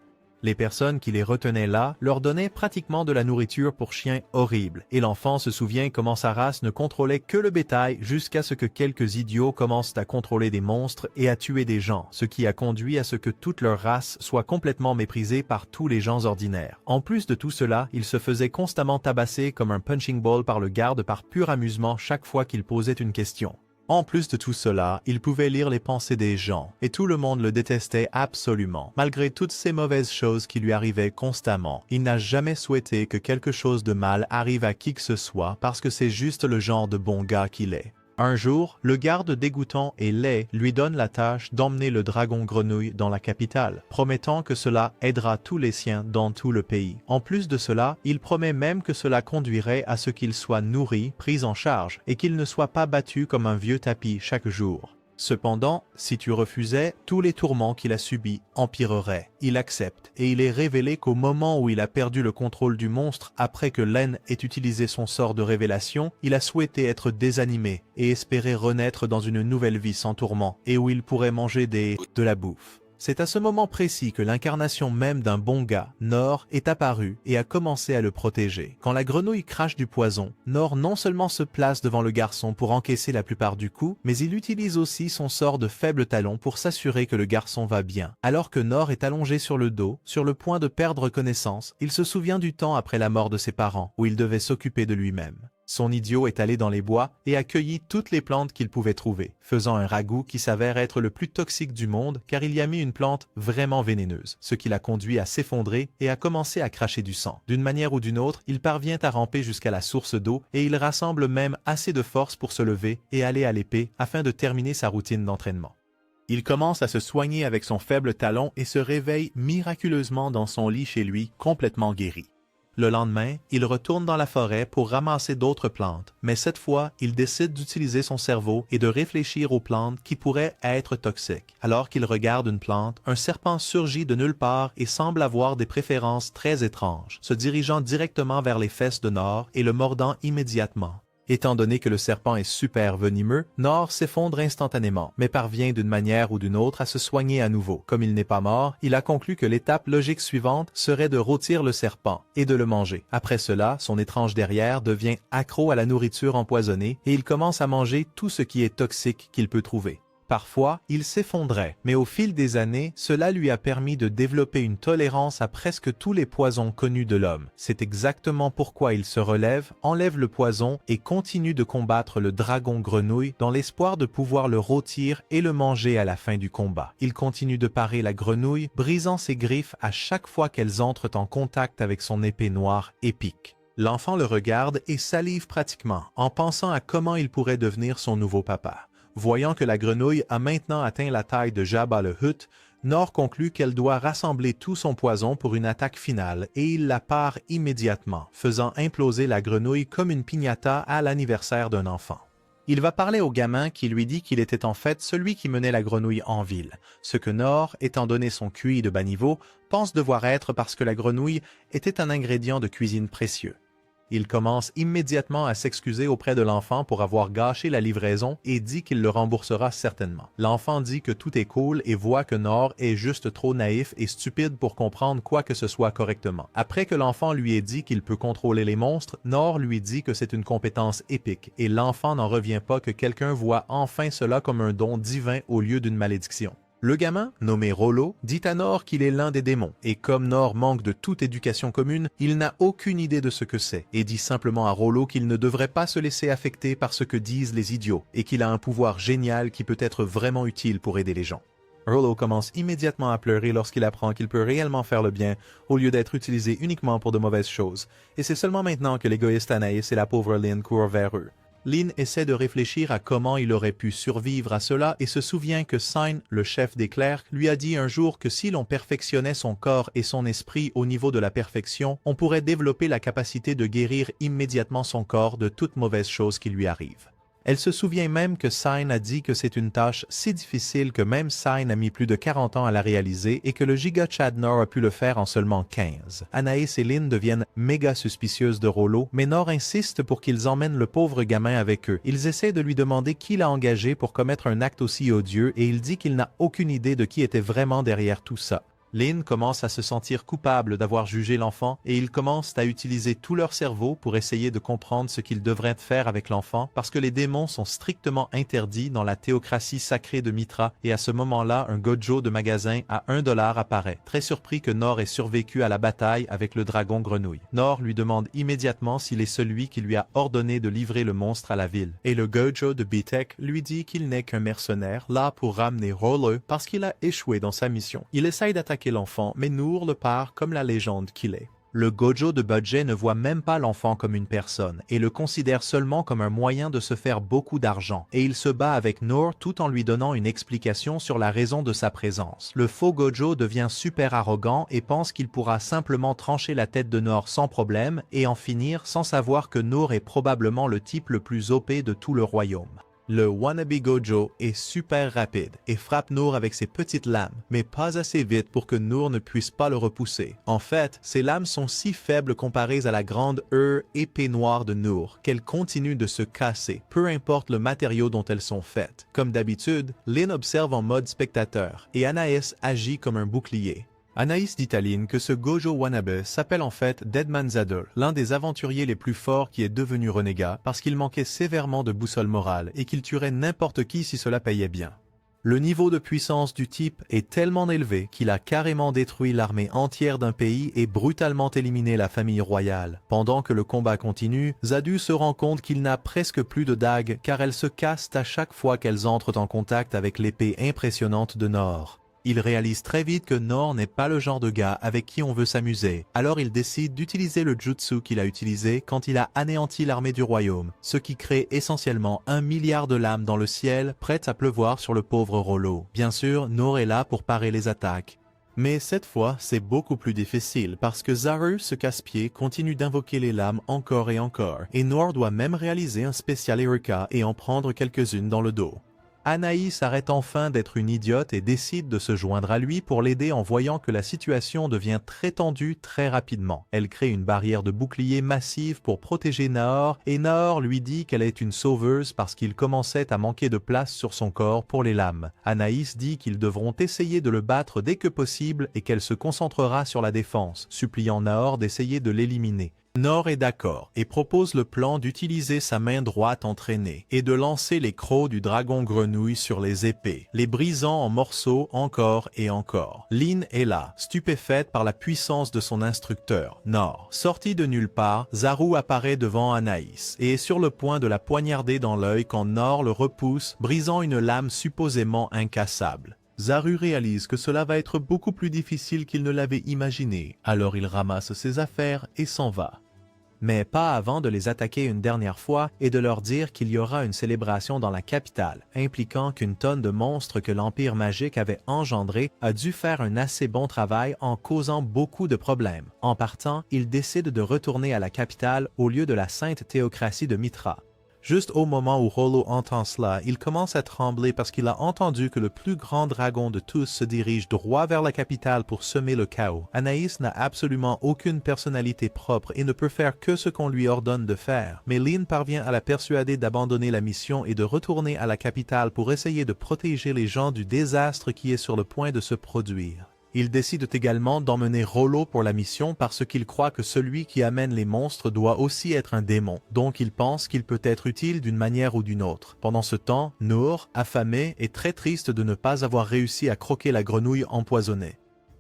Les personnes qui les retenaient là leur donnaient pratiquement de la nourriture pour chiens horrible, et l'enfant se souvient comment sa race ne contrôlait que le bétail jusqu'à ce que quelques idiots commencent à contrôler des monstres et à tuer des gens, ce qui a conduit à ce que toute leur race soit complètement méprisée par tous les gens ordinaires. En plus de tout cela, il se faisait constamment tabasser comme un punching ball par le garde par pur amusement chaque fois qu'il posait une question. En plus de tout cela, il pouvait lire les pensées des gens, et tout le monde le détestait absolument. Malgré toutes ces mauvaises choses qui lui arrivaient constamment, il n'a jamais souhaité que quelque chose de mal arrive à qui que ce soit parce que c'est juste le genre de bon gars qu'il est. Un jour, le garde dégoûtant et laid lui donne la tâche d'emmener le dragon grenouille dans la capitale, promettant que cela aidera tous les siens dans tout le pays. En plus de cela, il promet même que cela conduirait à ce qu'il soit nourri, pris en charge, et qu'il ne soit pas battu comme un vieux tapis chaque jour. Cependant, si tu refusais, tous les tourments qu'il a subis empireraient. Il accepte, et il est révélé qu'au moment où il a perdu le contrôle du monstre après que Len ait utilisé son sort de révélation, il a souhaité être désanimé et espérer renaître dans une nouvelle vie sans tourment, et où il pourrait manger de la bouffe. C'est à ce moment précis que l'incarnation même d'un bon gars, Nor, est apparue et a commencé à le protéger. Quand la grenouille crache du poison, Nor non seulement se place devant le garçon pour encaisser la plupart du coup, mais il utilise aussi son sort de faible talon pour s'assurer que le garçon va bien. Alors que Nor est allongé sur le dos, sur le point de perdre connaissance, il se souvient du temps après la mort de ses parents, où il devait s'occuper de lui-même. Son idiot est allé dans les bois et a cueilli toutes les plantes qu'il pouvait trouver, faisant un ragoût qui s'avère être le plus toxique du monde car il y a mis une plante vraiment vénéneuse, ce qui l'a conduit à s'effondrer et à commencer à cracher du sang. D'une manière ou d'une autre, il parvient à ramper jusqu'à la source d'eau et il rassemble même assez de force pour se lever et aller à l'épée afin de terminer sa routine d'entraînement. Il commence à se soigner avec son faible talon et se réveille miraculeusement dans son lit chez lui, complètement guéri. Le lendemain, il retourne dans la forêt pour ramasser d'autres plantes, mais cette fois, il décide d'utiliser son cerveau et de réfléchir aux plantes qui pourraient être toxiques. Alors qu'il regarde une plante, un serpent surgit de nulle part et semble avoir des préférences très étranges, se dirigeant directement vers les fesses de Nor et le mordant immédiatement. Étant donné que le serpent est super venimeux, Nor s'effondre instantanément, mais parvient d'une manière ou d'une autre à se soigner à nouveau. Comme il n'est pas mort, il a conclu que l'étape logique suivante serait de rôtir le serpent et de le manger. Après cela, son étrange derrière devient accro à la nourriture empoisonnée et il commence à manger tout ce qui est toxique qu'il peut trouver. Parfois, il s'effondrait, mais au fil des années, cela lui a permis de développer une tolérance à presque tous les poisons connus de l'homme. C'est exactement pourquoi il se relève, enlève le poison et continue de combattre le dragon grenouille dans l'espoir de pouvoir le rôtir et le manger à la fin du combat. Il continue de parer la grenouille, brisant ses griffes à chaque fois qu'elles entrent en contact avec son épée noire épique. L'enfant le regarde et salive pratiquement, en pensant à comment il pourrait devenir son nouveau papa. Voyant que la grenouille a maintenant atteint la taille de Jabba le Hutt, Nor conclut qu'elle doit rassembler tout son poison pour une attaque finale et il la pare immédiatement, faisant imploser la grenouille comme une piñata à l'anniversaire d'un enfant. Il va parler au gamin qui lui dit qu'il était en fait celui qui menait la grenouille en ville, ce que Nor, étant donné son QI de bas niveau, pense devoir être parce que la grenouille était un ingrédient de cuisine précieux. Il commence immédiatement à s'excuser auprès de l'enfant pour avoir gâché la livraison et dit qu'il le remboursera certainement. L'enfant dit que tout est cool et voit que Nor est juste trop naïf et stupide pour comprendre quoi que ce soit correctement. Après que l'enfant lui ait dit qu'il peut contrôler les monstres, Nor lui dit que c'est une compétence épique et l'enfant n'en revient pas que quelqu'un voit enfin cela comme un don divin au lieu d'une malédiction. Le gamin, nommé Rollo, dit à Nor qu'il est l'un des démons, et comme Nor manque de toute éducation commune, il n'a aucune idée de ce que c'est, et dit simplement à Rollo qu'il ne devrait pas se laisser affecter par ce que disent les idiots, et qu'il a un pouvoir génial qui peut être vraiment utile pour aider les gens. Rollo commence immédiatement à pleurer lorsqu'il apprend qu'il peut réellement faire le bien, au lieu d'être utilisé uniquement pour de mauvaises choses, et c'est seulement maintenant que l'égoïste Anaïs et la pauvre Lynn courent vers eux. Lynn essaie de réfléchir à comment il aurait pu survivre à cela et se souvient que Sign, le chef des clercs, lui a dit un jour que si l'on perfectionnait son corps et son esprit au niveau de la perfection, on pourrait développer la capacité de guérir immédiatement son corps de toute mauvaise chose qui lui arrive. Elle se souvient même que Sign a dit que c'est une tâche si difficile que même Sign a mis plus de 40 ans à la réaliser et que le giga Chad Nor a pu le faire en seulement 15. Anaïs et Lynn deviennent méga suspicieuses de Rollo, mais Nor insiste pour qu'ils emmènent le pauvre gamin avec eux. Ils essaient de lui demander qui l'a engagé pour commettre un acte aussi odieux et il dit qu'il n'a aucune idée de qui était vraiment derrière tout ça. Lynn commence à se sentir coupable d'avoir jugé l'enfant et ils commencent à utiliser tout leur cerveau pour essayer de comprendre ce qu'ils devraient faire avec l'enfant parce que les démons sont strictement interdits dans la théocratie sacrée de Mithra et à ce moment-là, un Gojo de magasin à 1$ apparaît, très surpris que Nor ait survécu à la bataille avec le dragon grenouille. Nor lui demande immédiatement s'il est celui qui lui a ordonné de livrer le monstre à la ville et le Gojo de Bitek lui dit qu'il n'est qu'un mercenaire là pour ramener Rollo parce qu'il a échoué dans sa mission. Il essaye d'attaquer l'enfant, mais Noor le part comme la légende qu'il est. Le Gojo de budget ne voit même pas l'enfant comme une personne et le considère seulement comme un moyen de se faire beaucoup d'argent et il se bat avec Noor tout en lui donnant une explication sur la raison de sa présence. Le faux Gojo devient super arrogant et pense qu'il pourra simplement trancher la tête de Noor sans problème et en finir sans savoir que Noor est probablement le type le plus OP de tout le royaume. Le wannabe Gojo est super rapide et frappe Noor avec ses petites lames, mais pas assez vite pour que Noor ne puisse pas le repousser. En fait, ses lames sont si faibles comparées à la grande épée noire de Noor qu'elles continuent de se casser, peu importe le matériau dont elles sont faites. Comme d'habitude, Lynn observe en mode spectateur et Anaïs agit comme un bouclier. Anaïs dit à Lynn que ce Gojo wannabe s'appelle en fait Deadman Zador, l'un des aventuriers les plus forts qui est devenu renégat parce qu'il manquait sévèrement de boussole morale et qu'il tuerait n'importe qui si cela payait bien. Le niveau de puissance du type est tellement élevé qu'il a carrément détruit l'armée entière d'un pays et brutalement éliminé la famille royale. Pendant que le combat continue, Zadu se rend compte qu'il n'a presque plus de dagues car elles se cassent à chaque fois qu'elles entrent en contact avec l'épée impressionnante de Nor. Il réalise très vite que Nor n'est pas le genre de gars avec qui on veut s'amuser, alors il décide d'utiliser le jutsu qu'il a utilisé quand il a anéanti l'armée du royaume, ce qui crée essentiellement 1 milliard de lames dans le ciel, prêtes à pleuvoir sur le pauvre Rollo. Bien sûr, Nor est là pour parer les attaques. Mais cette fois, c'est beaucoup plus difficile parce que Zaru, ce casse-pied, continue d'invoquer les lames encore et Nor doit même réaliser un spécial Erika et en prendre quelques-unes dans le dos. Anaïs arrête enfin d'être une idiote et décide de se joindre à lui pour l'aider en voyant que la situation devient très tendue très rapidement. Elle crée une barrière de bouclier massive pour protéger Nahor et Nahor lui dit qu'elle est une sauveuse parce qu'il commençait à manquer de place sur son corps pour les lames. Anaïs dit qu'ils devront essayer de le battre dès que possible et qu'elle se concentrera sur la défense, suppliant Nahor d'essayer de l'éliminer. Nor est d'accord et propose le plan d'utiliser sa main droite entraînée et de lancer les crocs du dragon grenouille sur les épées, les brisant en morceaux encore et encore. Lynn est là, stupéfaite par la puissance de son instructeur, Nor. Sorti de nulle part, Zaru apparaît devant Anaïs et est sur le point de la poignarder dans l'œil quand Nor le repousse, brisant une lame supposément incassable. Zaru réalise que cela va être beaucoup plus difficile qu'il ne l'avait imaginé, alors il ramasse ses affaires et s'en va. Mais pas avant de les attaquer une dernière fois et de leur dire qu'il y aura une célébration dans la capitale, impliquant qu'une tonne de monstres que l'Empire magique avait engendrés a dû faire un assez bon travail en causant beaucoup de problèmes. En partant, ils décident de retourner à la capitale au lieu de la sainte théocratie de Mithra. Juste au moment où Rollo entend cela, il commence à trembler parce qu'il a entendu que le plus grand dragon de tous se dirige droit vers la capitale pour semer le chaos. Anaïs n'a absolument aucune personnalité propre et ne peut faire que ce qu'on lui ordonne de faire, mais Lynn parvient à la persuader d'abandonner la mission et de retourner à la capitale pour essayer de protéger les gens du désastre qui est sur le point de se produire. Ils décident également d'emmener Rollo pour la mission parce qu'ils croient que celui qui amène les monstres doit aussi être un démon, donc ils pensent qu'il peut être utile d'une manière ou d'une autre. Pendant ce temps, Noor, affamé, est très triste de ne pas avoir réussi à croquer la grenouille empoisonnée.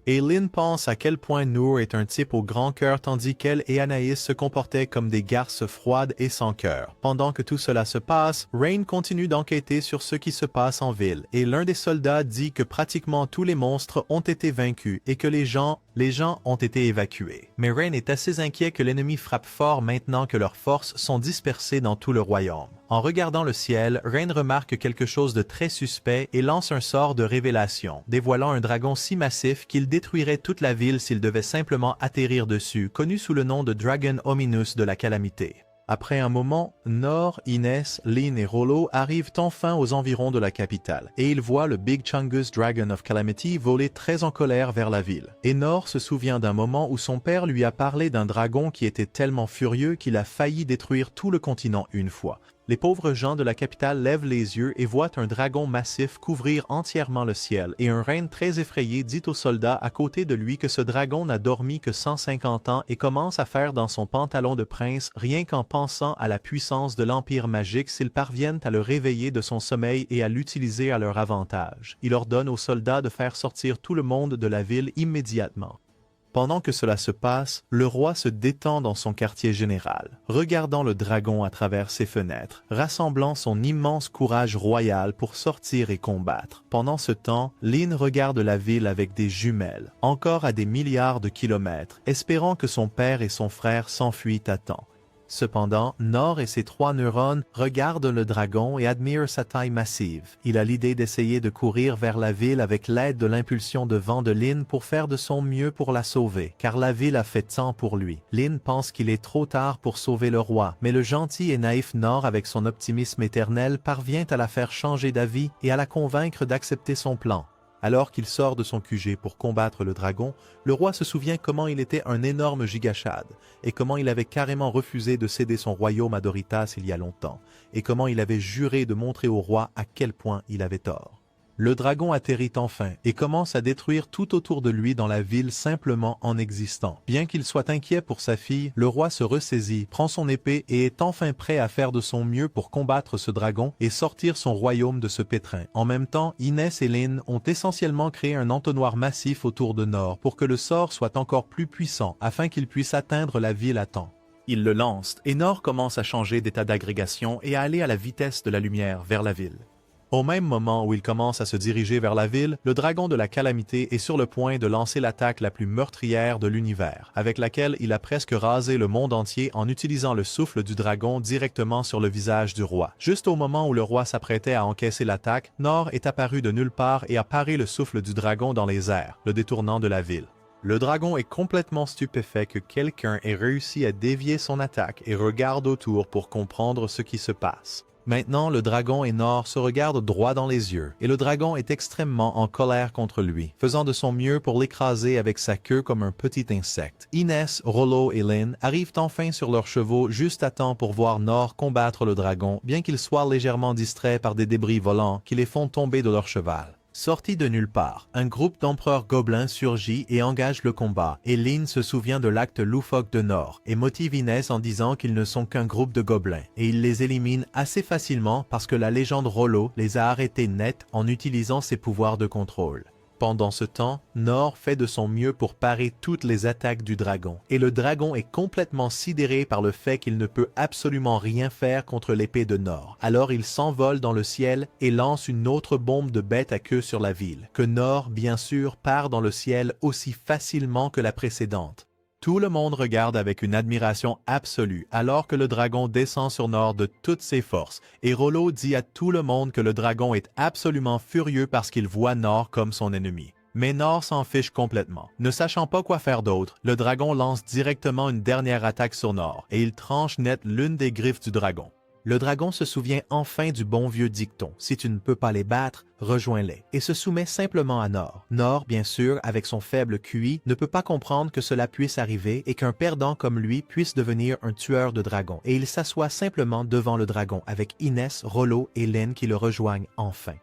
Et Lynn pense à quel point Noor est un type au grand cœur tandis qu'elle et Anaïs se comportaient comme des garces froides et sans cœur. Pendant que tout cela se passe, Rain continue d'enquêter sur ce qui se passe en ville et l'un des soldats dit que pratiquement tous les monstres ont été vaincus et que les gens ont été évacués. Mais Rain est assez inquiet que l'ennemi frappe fort maintenant que leurs forces sont dispersées dans tout le royaume. En regardant le ciel, Rain remarque quelque chose de très suspect et lance un sort de révélation, dévoilant un dragon si massif qu'il détruirait toute la ville s'il devait simplement atterrir dessus, connu sous le nom de Dragon Ominous de la Calamité. Après un moment, Noor, Inès, Lynn et Rollo arrivent enfin aux environs de la capitale, et ils voient le Big Chungus Dragon of Calamity voler très en colère vers la ville. Et Noor se souvient d'un moment où son père lui a parlé d'un dragon qui était tellement furieux qu'il a failli détruire tout le continent une fois. Les pauvres gens de la capitale lèvent les yeux et voient un dragon massif couvrir entièrement le ciel, et un reine très effrayé dit aux soldats à côté de lui que ce dragon n'a dormi que 150 ans et commence à faire dans son pantalon de prince rien qu'en pensant à la puissance de l'empire magique s'ils parviennent à le réveiller de son sommeil et à l'utiliser à leur avantage. Il ordonne aux soldats de faire sortir tout le monde de la ville immédiatement. Pendant que cela se passe, le roi se détend dans son quartier général, regardant le dragon à travers ses fenêtres, rassemblant son immense courage royal pour sortir et combattre. Pendant ce temps, Lynn regarde la ville avec des jumelles, encore à des milliards de kilomètres, espérant que son père et son frère s'enfuient à temps. Cependant, Noor et ses 3 neurones regardent le dragon et admirent sa taille massive. Il a l'idée d'essayer de courir vers la ville avec l'aide de l'impulsion de vent de Lynn pour faire de son mieux pour la sauver, car la ville a fait tant pour lui. Lynn pense qu'il est trop tard pour sauver le roi, mais le gentil et naïf Noor avec son optimisme éternel parvient à la faire changer d'avis et à la convaincre d'accepter son plan. Alors qu'il sort de son QG pour combattre le dragon, le roi se souvient comment il était un énorme gigachad, et comment il avait carrément refusé de céder son royaume à Doritas il y a longtemps, et comment il avait juré de montrer au roi à quel point il avait tort. Le dragon atterrit enfin et commence à détruire tout autour de lui dans la ville simplement en existant. Bien qu'il soit inquiet pour sa fille, le roi se ressaisit, prend son épée et est enfin prêt à faire de son mieux pour combattre ce dragon et sortir son royaume de ce pétrin. En même temps, Inès et Lynn ont essentiellement créé un entonnoir massif autour de Noor pour que le sort soit encore plus puissant afin qu'il puisse atteindre la ville à temps. Ils le lancent et Noor commence à changer d'état d'agrégation et à aller à la vitesse de la lumière vers la ville. Au même moment où il commence à se diriger vers la ville, le dragon de la calamité est sur le point de lancer l'attaque la plus meurtrière de l'univers, avec laquelle il a presque rasé le monde entier en utilisant le souffle du dragon directement sur le visage du roi. Juste au moment où le roi s'apprêtait à encaisser l'attaque, Noor est apparu de nulle part et a paré le souffle du dragon dans les airs, le détournant de la ville. Le dragon est complètement stupéfait que quelqu'un ait réussi à dévier son attaque et regarde autour pour comprendre ce qui se passe. Maintenant, le dragon et Noor se regardent droit dans les yeux, et le dragon est extrêmement en colère contre lui, faisant de son mieux pour l'écraser avec sa queue comme un petit insecte. Inès, Rollo et Lynn arrivent enfin sur leurs chevaux juste à temps pour voir Noor combattre le dragon, bien qu'ils soient légèrement distraits par des débris volants qui les font tomber de leur cheval. Sorti de nulle part, un groupe d'empereurs gobelins surgit et engage le combat, et Lynn se souvient de l'acte loufoque de Noor, et motive Inès en disant qu'ils ne sont qu'un groupe de gobelins, et il les élimine assez facilement parce que la légende Rollo les a arrêtés net en utilisant ses pouvoirs de contrôle. Pendant ce temps, Noor fait de son mieux pour parer toutes les attaques du dragon, et le dragon est complètement sidéré par le fait qu'il ne peut absolument rien faire contre l'épée de Noor. Alors il s'envole dans le ciel et lance une autre bombe de bête à queue sur la ville, que Noor, bien sûr, part dans le ciel aussi facilement que la précédente. Tout le monde regarde avec une admiration absolue alors que le dragon descend sur Noor de toutes ses forces, et Rollo dit à tout le monde que le dragon est absolument furieux parce qu'il voit Noor comme son ennemi. Mais Noor s'en fiche complètement. Ne sachant pas quoi faire d'autre, le dragon lance directement une dernière attaque sur Noor, et il tranche net l'une des griffes du dragon. Le dragon se souvient enfin du bon vieux dicton « Si tu ne peux pas les battre, rejoins-les » et se soumet simplement à Nor. Nor, bien sûr, avec son faible QI, ne peut pas comprendre que cela puisse arriver et qu'un perdant comme lui puisse devenir un tueur de dragons. Et il s'assoit simplement devant le dragon avec Inès, Rollo et Lynn qui le rejoignent enfin.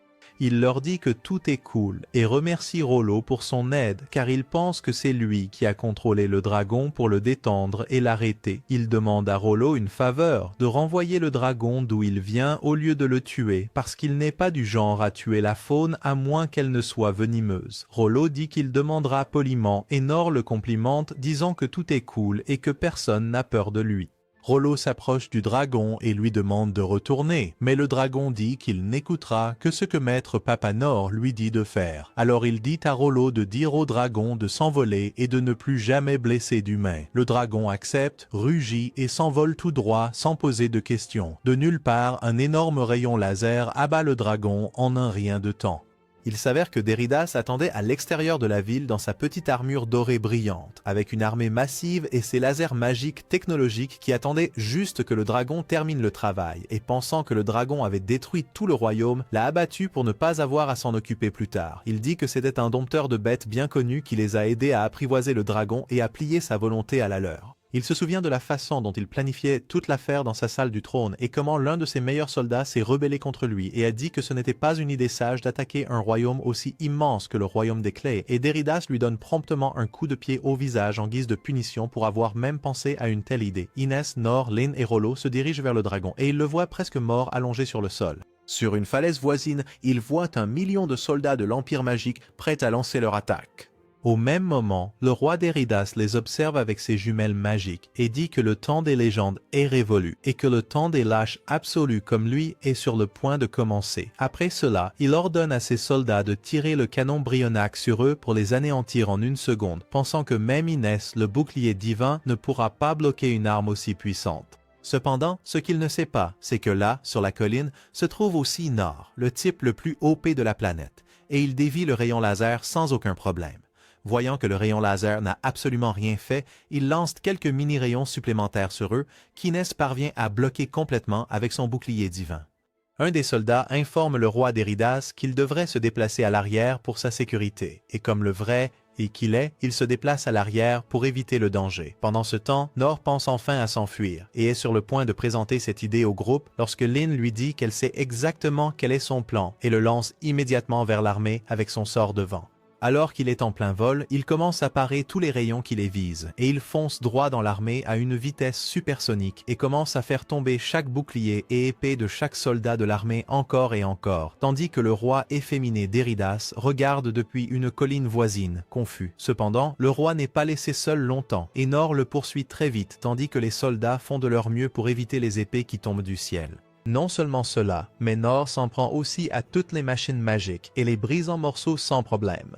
Il leur dit que tout est cool et remercie Rollo pour son aide car il pense que c'est lui qui a contrôlé le dragon pour le détendre et l'arrêter. Il demande à Rollo une faveur, de renvoyer le dragon d'où il vient au lieu de le tuer parce qu'il n'est pas du genre à tuer la faune à moins qu'elle ne soit venimeuse. Rollo dit qu'il demandera poliment et Nor le complimente disant que tout est cool et que personne n'a peur de lui. Rollo s'approche du dragon et lui demande de retourner, mais le dragon dit qu'il n'écoutera que ce que maître Papa Nor lui dit de faire. Alors il dit à Rollo de dire au dragon de s'envoler et de ne plus jamais blesser d'humain. Le dragon accepte, rugit et s'envole tout droit sans poser de questions. De nulle part, un énorme rayon laser abat le dragon en un rien de temps. Il s'avère que Derridas attendait à l'extérieur de la ville dans sa petite armure dorée brillante, avec une armée massive et ses lasers magiques technologiques qui attendaient juste que le dragon termine le travail, et pensant que le dragon avait détruit tout le royaume, l'a abattu pour ne pas avoir à s'en occuper plus tard. Il dit que c'était un dompteur de bêtes bien connu qui les a aidés à apprivoiser le dragon et à plier sa volonté à la leur. Il se souvient de la façon dont il planifiait toute l'affaire dans sa salle du trône et comment l'un de ses meilleurs soldats s'est rebellé contre lui et a dit que ce n'était pas une idée sage d'attaquer un royaume aussi immense que le royaume des Clays, et Derridas lui donne promptement un coup de pied au visage en guise de punition pour avoir même pensé à une telle idée. Inès, Nor, Lynn et Rollo se dirigent vers le dragon et ils le voient presque mort allongé sur le sol. Sur une falaise voisine, ils voient 1 million de soldats de l'Empire magique prêts à lancer leur attaque. Au même moment, le roi Derridas les observe avec ses jumelles magiques et dit que le temps des légendes est révolu et que le temps des lâches absolus comme lui est sur le point de commencer. Après cela, il ordonne à ses soldats de tirer le canon Brionac sur eux pour les anéantir en 1 seconde, pensant que même Inès, le bouclier divin, ne pourra pas bloquer une arme aussi puissante. Cependant, ce qu'il ne sait pas, c'est que là, sur la colline, se trouve aussi Nor, le type le plus OP de la planète, et il dévie le rayon laser sans aucun problème. Voyant que le rayon laser n'a absolument rien fait, il lance quelques mini-rayons supplémentaires sur eux qu'Inès parvient à bloquer complètement avec son bouclier divin. Un des soldats informe le roi Derridas qu'il devrait se déplacer à l'arrière pour sa sécurité, et comme le vrai et qu'il est, il se déplace à l'arrière pour éviter le danger. Pendant ce temps, Nor pense enfin à s'enfuir et est sur le point de présenter cette idée au groupe lorsque Lynn lui dit qu'elle sait exactement quel est son plan et le lance immédiatement vers l'armée avec son sort de vent. Alors qu'il est en plein vol, il commence à parer tous les rayons qui les visent, et il fonce droit dans l'armée à une vitesse supersonique et commence à faire tomber chaque bouclier et épée de chaque soldat de l'armée encore et encore, tandis que le roi efféminé Derridas regarde depuis une colline voisine, confus. Cependant, le roi n'est pas laissé seul longtemps, et Nor le poursuit très vite, tandis que les soldats font de leur mieux pour éviter les épées qui tombent du ciel. Non seulement cela, mais Nor s'en prend aussi à toutes les machines magiques et les brise en morceaux sans problème.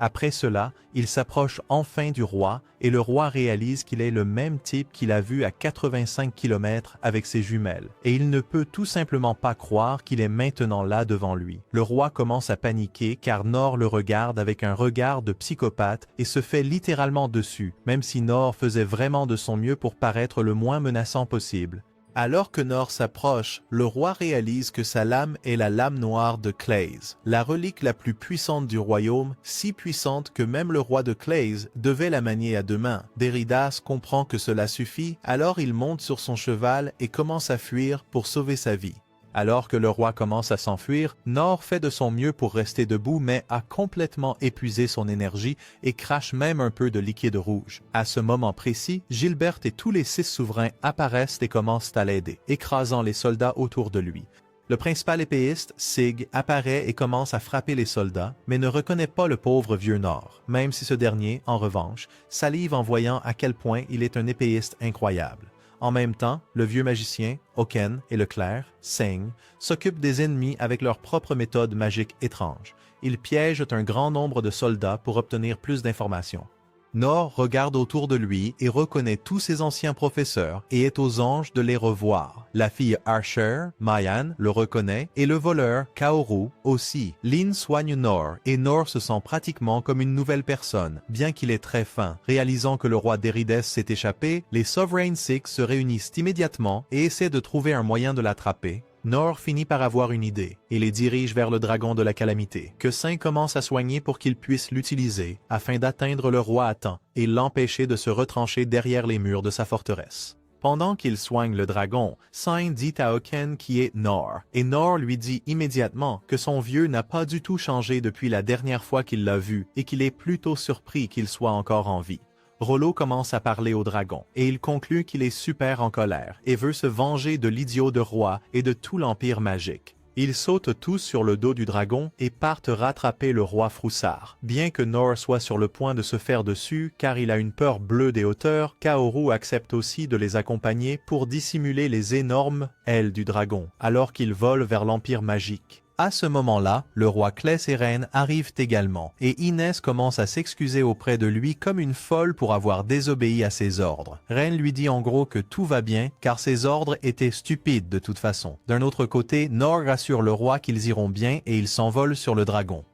Après cela, il s'approche enfin du roi et le roi réalise qu'il est le même type qu'il a vu à 85 km avec ses jumelles et il ne peut tout simplement pas croire qu'il est maintenant là devant lui. Le roi commence à paniquer car Nor le regarde avec un regard de psychopathe et se fait littéralement dessus, même si Nor faisait vraiment de son mieux pour paraître le moins menaçant possible. Alors que Nor s'approche, le roi réalise que sa lame est la lame noire de Clays, la relique la plus puissante du royaume, si puissante que même le roi de Clays devait la manier à 2 mains. Derridas comprend que cela suffit, alors il monte sur son cheval et commence à fuir pour sauver sa vie. Alors que le roi commence à s'enfuir, Nor fait de son mieux pour rester debout mais a complètement épuisé son énergie et crache même un peu de liquide rouge. À ce moment précis, Gilbert et tous les 6 souverains apparaissent et commencent à l'aider, écrasant les soldats autour de lui. Le principal épéiste, Sig, apparaît et commence à frapper les soldats, mais ne reconnaît pas le pauvre vieux Nor, même si ce dernier, en revanche, salive en voyant à quel point il est un épéiste incroyable. En même temps, le vieux magicien, Oken et le clerc, Seng, s'occupent des ennemis avec leurs propres méthodes magiques étranges. Ils piègent un grand nombre de soldats pour obtenir plus d'informations. Nor regarde autour de lui et reconnaît tous ses anciens professeurs et est aux anges de les revoir. La fille Archer, Mayan, le reconnaît et le voleur, Kaoru, aussi. Lin soigne Nor et Nor se sent pratiquement comme une nouvelle personne, bien qu'il est très fin. Réalisant que le roi d'Erides s'est échappé, les Sovereign Six se réunissent immédiatement et essaient de trouver un moyen de l'attraper. Nor finit par avoir une idée et les dirige vers le dragon de la calamité, que Saint commence à soigner pour qu'il puisse l'utiliser afin d'atteindre le roi à temps et l'empêcher de se retrancher derrière les murs de sa forteresse. Pendant qu'il soigne le dragon, Saint dit à Oken qui est Nor, et Nor lui dit immédiatement que son vieux n'a pas du tout changé depuis la dernière fois qu'il l'a vu et qu'il est plutôt surpris qu'il soit encore en vie. Rollo commence à parler au dragon, et il conclut qu'il est super en colère et veut se venger de l'idiot de roi et de tout l'empire magique. Ils sautent tous sur le dos du dragon et partent rattraper le roi Froussard. Bien que Nor soit sur le point de se faire dessus car il a une peur bleue des hauteurs, Kaoru accepte aussi de les accompagner pour dissimuler les énormes ailes du dragon, alors qu'il vole vers l'empire magique. À ce moment-là, le roi Clès et Reine arrivent également, et Inès commence à s'excuser auprès de lui comme une folle pour avoir désobéi à ses ordres. Reine lui dit en gros que tout va bien, car ses ordres étaient stupides de toute façon. D'un autre côté, Nor rassure le roi qu'ils iront bien et ils s'envolent sur le dragon.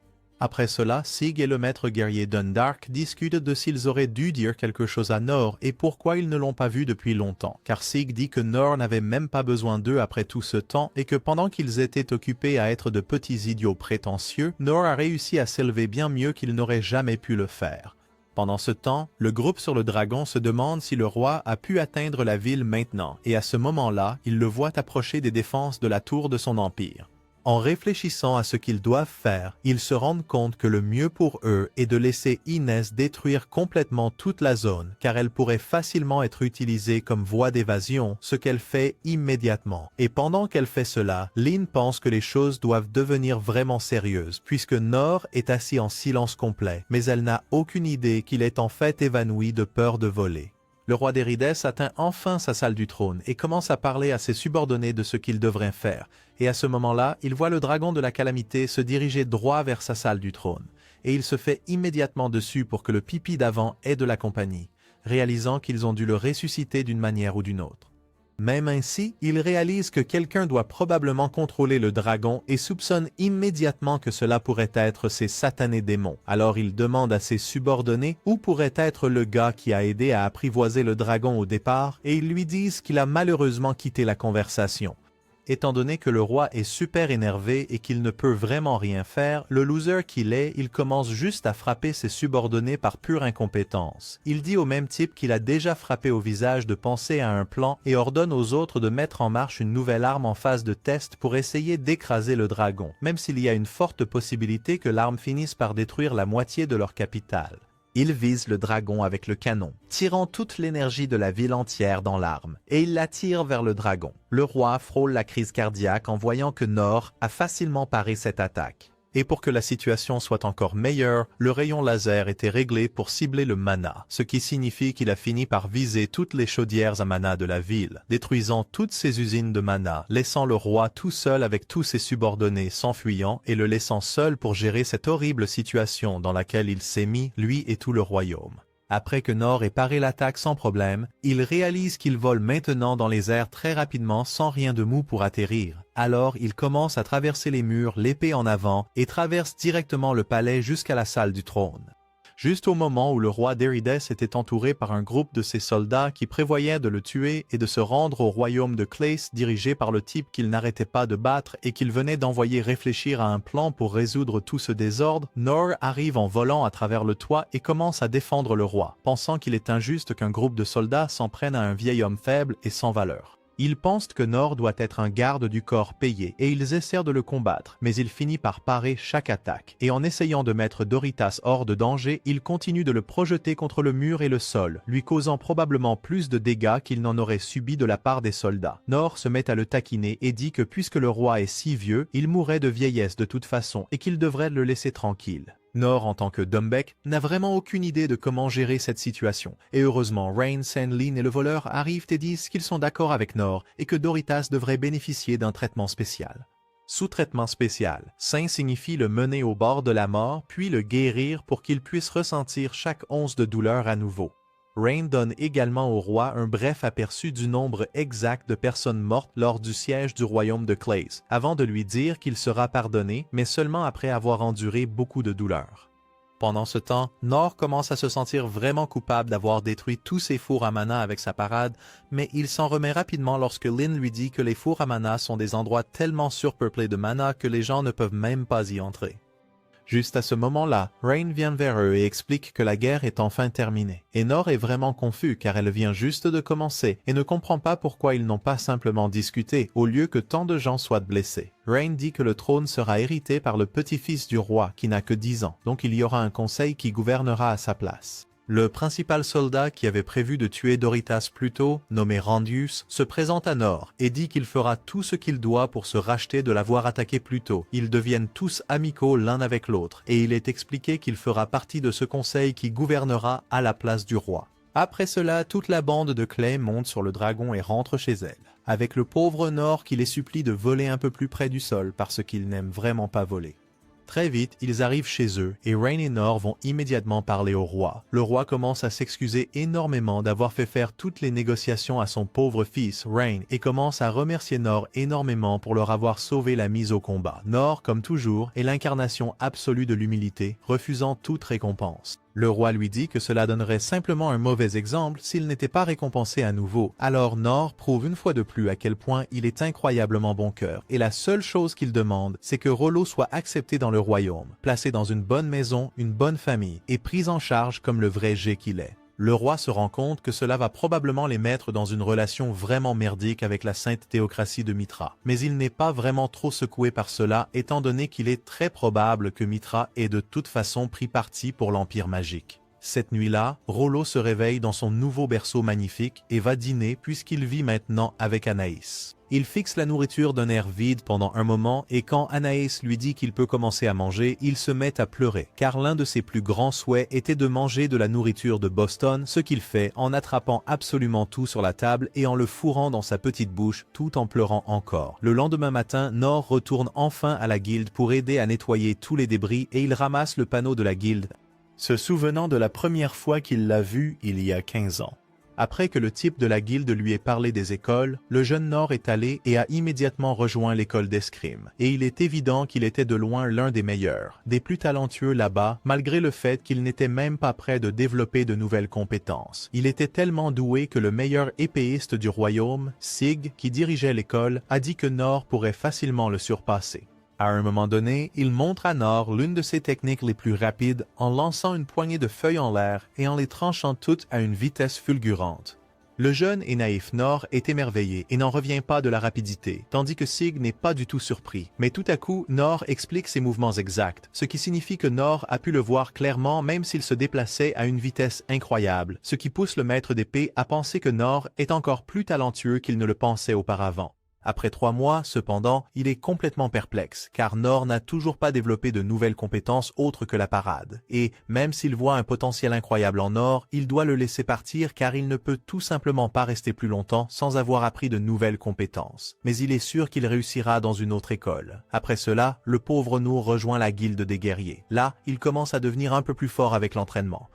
Après cela, Sig et le maître guerrier Dundark discutent de s'ils auraient dû dire quelque chose à Nor et pourquoi ils ne l'ont pas vu depuis longtemps. Car Sig dit que Nor n'avait même pas besoin d'eux après tout ce temps et que pendant qu'ils étaient occupés à être de petits idiots prétentieux, Nor a réussi à s'élever bien mieux qu'il n'aurait jamais pu le faire. Pendant ce temps, le groupe sur le dragon se demande si le roi a pu atteindre la ville maintenant et à ce moment-là, ils le voient approcher des défenses de la tour de son empire. En réfléchissant à ce qu'ils doivent faire, ils se rendent compte que le mieux pour eux est de laisser Inès détruire complètement toute la zone, car elle pourrait facilement être utilisée comme voie d'évasion, ce qu'elle fait immédiatement. Et pendant qu'elle fait cela, Lin pense que les choses doivent devenir vraiment sérieuses, puisque Nor est assis en silence complet, mais elle n'a aucune idée qu'il est en fait évanoui de peur de voler. Le roi d'Erides atteint enfin sa salle du trône et commence à parler à ses subordonnés de ce qu'ils devraient faire. Et à ce moment-là, il voit le dragon de la calamité se diriger droit vers sa salle du trône. Et il se fait immédiatement dessus pour que le pipi d'avant ait de la compagnie, réalisant qu'ils ont dû le ressusciter d'une manière ou d'une autre. Même ainsi, il réalise que quelqu'un doit probablement contrôler le dragon et soupçonne immédiatement que cela pourrait être ces satanés démons. Alors il demande à ses subordonnés où pourrait être le gars qui a aidé à apprivoiser le dragon au départ et ils lui disent qu'il a malheureusement quitté la conversation. Étant donné que le roi est super énervé et qu'il ne peut vraiment rien faire, le loser qu'il est, il commence juste à frapper ses subordonnés par pure incompétence. Il dit au même type qu'il a déjà frappé au visage de penser à un plan et ordonne aux autres de mettre en marche une nouvelle arme en phase de test pour essayer d'écraser le dragon, même s'il y a une forte possibilité que l'arme finisse par détruire la moitié de leur capitale. Il vise le dragon avec le canon, tirant toute l'énergie de la ville entière dans l'arme, et il la tire vers le dragon. Le roi frôle la crise cardiaque en voyant que Nor a facilement paré cette attaque. Et pour que la situation soit encore meilleure, le rayon laser était réglé pour cibler le mana, ce qui signifie qu'il a fini par viser toutes les chaudières à mana de la ville, détruisant toutes ses usines de mana, laissant le roi tout seul avec tous ses subordonnés s'enfuyant et le laissant seul pour gérer cette horrible situation dans laquelle il s'est mis, lui et tout le royaume. Après que Nor ait paré l'attaque sans problème, il réalise qu'il vole maintenant dans les airs très rapidement sans rien de mou pour atterrir. Alors il commence à traverser les murs, l'épée en avant, et traverse directement le palais jusqu'à la salle du trône. Juste au moment où le roi d'Erides était entouré par un groupe de ses soldats qui prévoyaient de le tuer et de se rendre au royaume de Clace dirigé par le type qu'il n'arrêtait pas de battre et qu'il venait d'envoyer réfléchir à un plan pour résoudre tout ce désordre, Nor arrive en volant à travers le toit et commence à défendre le roi, pensant qu'il est injuste qu'un groupe de soldats s'en prenne à un vieil homme faible et sans valeur. Ils pensent que Nor doit être un garde du corps payé et ils essaient de le combattre, mais il finit par parer chaque attaque. Et en essayant de mettre Doritas hors de danger, il continue de le projeter contre le mur et le sol, lui causant probablement plus de dégâts qu'il n'en aurait subi de la part des soldats. Nor se met à le taquiner et dit que puisque le roi est si vieux, il mourrait de vieillesse de toute façon et qu'il devrait le laisser tranquille. Nor, en tant que Dumbeck, n'a vraiment aucune idée de comment gérer cette situation. Et heureusement, Rain, Lin et le voleur arrivent et disent qu'ils sont d'accord avec Nor et que Doritas devrait bénéficier d'un traitement spécial. Sous-traitement spécial. Saint signifie le mener au bord de la mort, puis le guérir pour qu'il puisse ressentir chaque once de douleur à nouveau. Rain donne également au roi un bref aperçu du nombre exact de personnes mortes lors du siège du royaume de Clays, avant de lui dire qu'il sera pardonné, mais seulement après avoir enduré beaucoup de douleurs. Pendant ce temps, Nor commence à se sentir vraiment coupable d'avoir détruit tous ses fours à mana avec sa parade, mais il s'en remet rapidement lorsque Lynn lui dit que les fours à mana sont des endroits tellement surpeuplés de mana que les gens ne peuvent même pas y entrer. Juste à ce moment-là, Rain vient vers eux et explique que la guerre est enfin terminée. Et Nor est vraiment confus car elle vient juste de commencer et ne comprend pas pourquoi ils n'ont pas simplement discuté au lieu que tant de gens soient blessés. Rain dit que le trône sera hérité par le petit-fils du roi qui n'a que 10 ans, donc il y aura un conseil qui gouvernera à sa place. Le principal soldat qui avait prévu de tuer Doritas plus tôt, nommé Randius, se présente à Nor et dit qu'il fera tout ce qu'il doit pour se racheter de l'avoir attaqué plus tôt. Ils deviennent tous amicaux l'un avec l'autre et il est expliqué qu'il fera partie de ce conseil qui gouvernera à la place du roi. Après cela, toute la bande de Clay monte sur le dragon et rentre chez elle, avec le pauvre Nor qui les supplie de voler un peu plus près du sol parce qu'il n'aime vraiment pas voler. Très vite, ils arrivent chez eux et Rain et Nor vont immédiatement parler au roi. Le roi commence à s'excuser énormément d'avoir fait faire toutes les négociations à son pauvre fils, Rain, et commence à remercier Nor énormément pour leur avoir sauvé la mise au combat. Nor, comme toujours, est l'incarnation absolue de l'humilité, refusant toute récompense. Le roi lui dit que cela donnerait simplement un mauvais exemple s'il n'était pas récompensé à nouveau. Alors Nor prouve une fois de plus à quel point il est incroyablement bon cœur. Et la seule chose qu'il demande, c'est que Rollo soit accepté dans le royaume, placé dans une bonne maison, une bonne famille, et pris en charge comme le vrai G qu'il est. Le roi se rend compte que cela va probablement les mettre dans une relation vraiment merdique avec la sainte théocratie de Mithra. Mais il n'est pas vraiment trop secoué par cela, étant donné qu'il est très probable que Mithra ait de toute façon pris parti pour l'Empire magique. Cette nuit-là, Rollo se réveille dans son nouveau berceau magnifique et va dîner puisqu'il vit maintenant avec Anaïs. Il fixe la nourriture d'un air vide pendant un moment et quand Anaïs lui dit qu'il peut commencer à manger, il se met à pleurer, car l'un de ses plus grands souhaits était de manger de la nourriture de Boston, ce qu'il fait en attrapant absolument tout sur la table et en le fourrant dans sa petite bouche tout en pleurant encore. Le lendemain matin, Nor retourne enfin à la guilde pour aider à nettoyer tous les débris et il ramasse le panneau de la guilde, se souvenant de la première fois qu'il l'a vu il y a 15 ans. Après que le type de la guilde lui ait parlé des écoles, le jeune Nor est allé et a immédiatement rejoint l'école d'escrime. Et il est évident qu'il était de loin l'un des meilleurs, des plus talentueux là-bas, malgré le fait qu'il n'était même pas prêt de développer de nouvelles compétences. Il était tellement doué que le meilleur épéiste du royaume, Sig, qui dirigeait l'école, a dit que Nor pourrait facilement le surpasser. À un moment donné, il montre à Nor l'une de ses techniques les plus rapides en lançant une poignée de feuilles en l'air et en les tranchant toutes à une vitesse fulgurante. Le jeune et naïf Nor est émerveillé et n'en revient pas de la rapidité, tandis que Sig n'est pas du tout surpris. Mais tout à coup, Nor explique ses mouvements exacts, ce qui signifie que Nor a pu le voir clairement même s'il se déplaçait à une vitesse incroyable, ce qui pousse le maître d'épée à penser que Nor est encore plus talentueux qu'il ne le pensait auparavant. Après 3 mois, cependant, il est complètement perplexe, car Nor n'a toujours pas développé de nouvelles compétences autres que la parade. Et, même s'il voit un potentiel incroyable en Nor, il doit le laisser partir car il ne peut tout simplement pas rester plus longtemps sans avoir appris de nouvelles compétences. Mais il est sûr qu'il réussira dans une autre école. Après cela, le pauvre Nour rejoint la guilde des guerriers. Là, il commence à devenir un peu plus fort avec l'entraînement.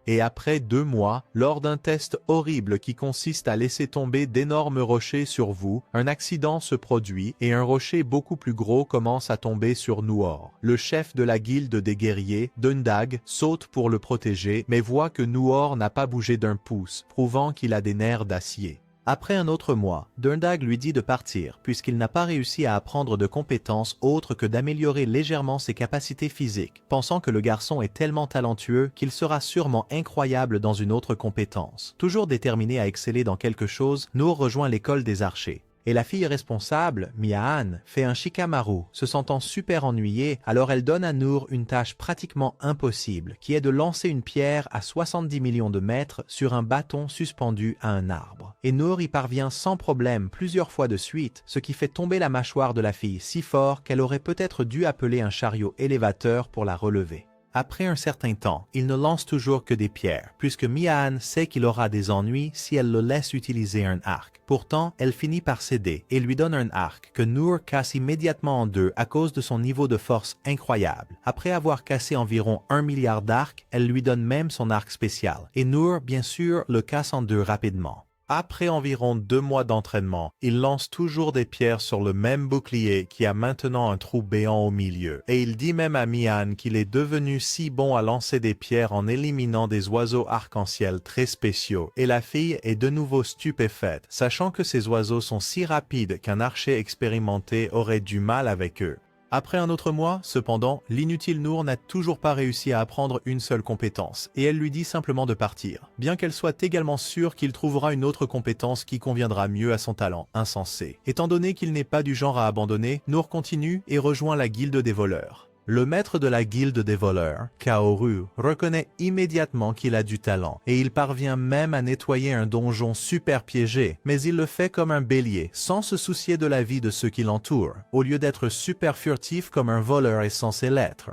Et après 2 mois, lors d'un test horrible qui consiste à laisser tomber d'énormes rochers sur vous, un accident se produit et un rocher beaucoup plus gros commence à tomber sur Nuor. Le chef de la guilde des guerriers, Dundag, saute pour le protéger, mais voit que Nuor n'a pas bougé d'un pouce, prouvant qu'il a des nerfs d'acier. Après un autre mois, Dundag lui dit de partir puisqu'il n'a pas réussi à apprendre de compétences autres que d'améliorer légèrement ses capacités physiques, pensant que le garçon est tellement talentueux qu'il sera sûrement incroyable dans une autre compétence. Toujours déterminé à exceller dans quelque chose, Nour rejoint l'école des archers. Et la fille responsable, Miahan, fait un shikamaru, se sentant super ennuyée, alors elle donne à Nour une tâche pratiquement impossible, qui est de lancer une pierre à 70 millions de mètres sur un bâton suspendu à un arbre. Et Nour y parvient sans problème plusieurs fois de suite, ce qui fait tomber la mâchoire de la fille si fort qu'elle aurait peut-être dû appeler un chariot élévateur pour la relever. Après un certain temps, il ne lance toujours que des pierres, puisque Mian sait qu'il aura des ennuis si elle le laisse utiliser un arc. Pourtant, elle finit par céder et lui donne un arc que Noor casse immédiatement en deux à cause de son niveau de force incroyable. Après avoir cassé environ 1 milliard d'arcs, elle lui donne même son arc spécial. Et Noor, bien sûr, le casse en deux rapidement. Après environ 2 mois d'entraînement, il lance toujours des pierres sur le même bouclier qui a maintenant un trou béant au milieu. Et il dit même à Mian qu'il est devenu si bon à lancer des pierres en éliminant des oiseaux arc-en-ciel très spéciaux. Et la fille est de nouveau stupéfaite, sachant que ces oiseaux sont si rapides qu'un archer expérimenté aurait du mal avec eux. Après un autre mois, cependant, l'inutile Noor n'a toujours pas réussi à apprendre une seule compétence, et elle lui dit simplement de partir, bien qu'elle soit également sûre qu'il trouvera une autre compétence qui conviendra mieux à son talent insensé. Étant donné qu'il n'est pas du genre à abandonner, Noor continue et rejoint la guilde des voleurs. Le maître de la guilde des voleurs, Kaoru, reconnaît immédiatement qu'il a du talent et il parvient même à nettoyer un donjon super piégé, mais il le fait comme un bélier, sans se soucier de la vie de ceux qui l'entourent, au lieu d'être super furtif comme un voleur est censé l'être.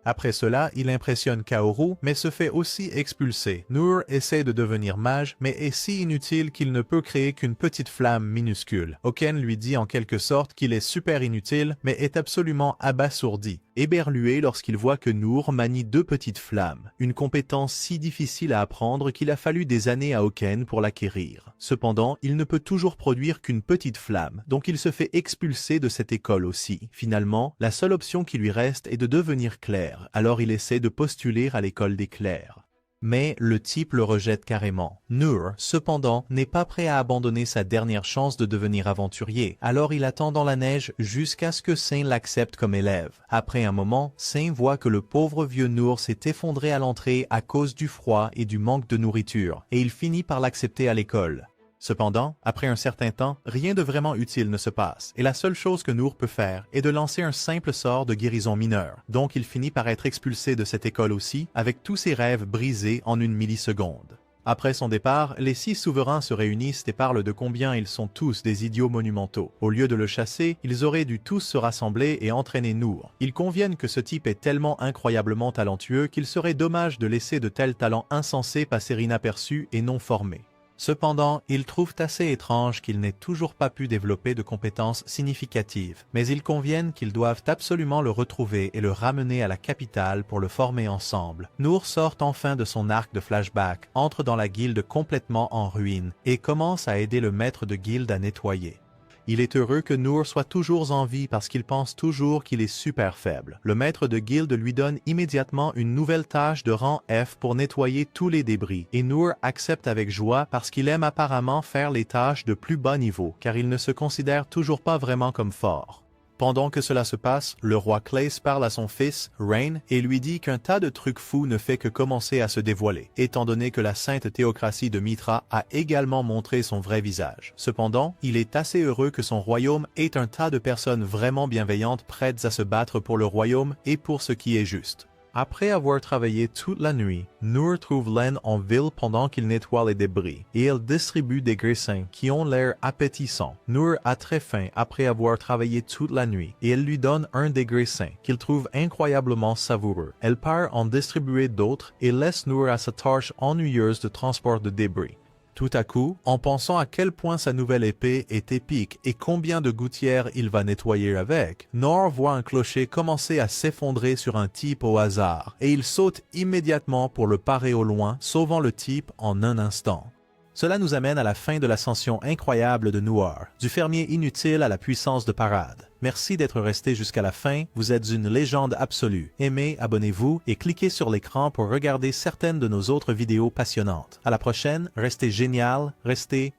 Après cela, il impressionne Kaoru, mais se fait aussi expulser. Noor essaie de devenir mage, mais est si inutile qu'il ne peut créer qu'une petite flamme minuscule. Oken lui dit en quelque sorte qu'il est super inutile, mais est absolument abasourdi, éberlué lorsqu'il voit que Noor manie 2 petites flammes, une compétence si difficile à apprendre qu'il a fallu des années à Oken pour l'acquérir. Cependant, il ne peut toujours produire qu'une petite flamme, donc il se fait expulser de cette école aussi. Finalement, la seule option qui lui reste est de devenir clerc. Alors il essaie de postuler à l'école des clercs. Mais le type le rejette carrément. Noor, cependant, n'est pas prêt à abandonner sa dernière chance de devenir aventurier. Alors il attend dans la neige jusqu'à ce que Saint l'accepte comme élève. Après un moment, Saint voit que le pauvre vieux Noor s'est effondré à l'entrée à cause du froid et du manque de nourriture, et il finit par l'accepter à l'école. Cependant, après un certain temps, rien de vraiment utile ne se passe, et la seule chose que Noor peut faire est de lancer un simple sort de guérison mineure. Donc il finit par être expulsé de cette école aussi, avec tous ses rêves brisés en une milliseconde. Après son départ, les 6 souverains se réunissent et parlent de combien ils sont tous des idiots monumentaux. Au lieu de le chasser, ils auraient dû tous se rassembler et entraîner Noor. Ils conviennent que ce type est tellement incroyablement talentueux qu'il serait dommage de laisser de tels talents insensés passer inaperçus et non formés. Cependant, ils trouvent assez étrange qu'il n'ait toujours pas pu développer de compétences significatives, mais ils conviennent qu'ils doivent absolument le retrouver et le ramener à la capitale pour le former ensemble. Noor sort enfin de son arc de flashback, entre dans la guilde complètement en ruine et commence à aider le maître de guilde à nettoyer. Il est heureux que Noor soit toujours en vie parce qu'il pense toujours qu'il est super faible. Le maître de guilde lui donne immédiatement une nouvelle tâche de rang F pour nettoyer tous les débris, et Noor accepte avec joie parce qu'il aime apparemment faire les tâches de plus bas niveau, car il ne se considère toujours pas vraiment comme fort. Pendant que cela se passe, le roi Claes parle à son fils, Rain, et lui dit qu'un tas de trucs fous ne fait que commencer à se dévoiler, étant donné que la sainte théocratie de Mithra a également montré son vrai visage. Cependant, il est assez heureux que son royaume ait un tas de personnes vraiment bienveillantes prêtes à se battre pour le royaume et pour ce qui est juste. Après avoir travaillé toute la nuit, Noor trouve Len en ville pendant qu'il nettoie les débris, et elle distribue des graissins qui ont l'air appétissants. Noor a très faim après avoir travaillé toute la nuit, et elle lui donne un des graissins, qu'il trouve incroyablement savoureux. Elle part en distribuer d'autres et laisse Noor à sa tâche ennuyeuse de transport de débris. Tout à coup, en pensant à quel point sa nouvelle épée est épique et combien de gouttières il va nettoyer avec, Noor voit un clocher commencer à s'effondrer sur un type au hasard, et il saute immédiatement pour le parer au loin, sauvant le type en un instant. Cela nous amène à la fin de l'ascension incroyable de Noor, du fermier inutile à la puissance de parade. Merci d'être resté jusqu'à la fin, vous êtes une légende absolue. Aimez, abonnez-vous et cliquez sur l'écran pour regarder certaines de nos autres vidéos passionnantes. À la prochaine, restez génial, restez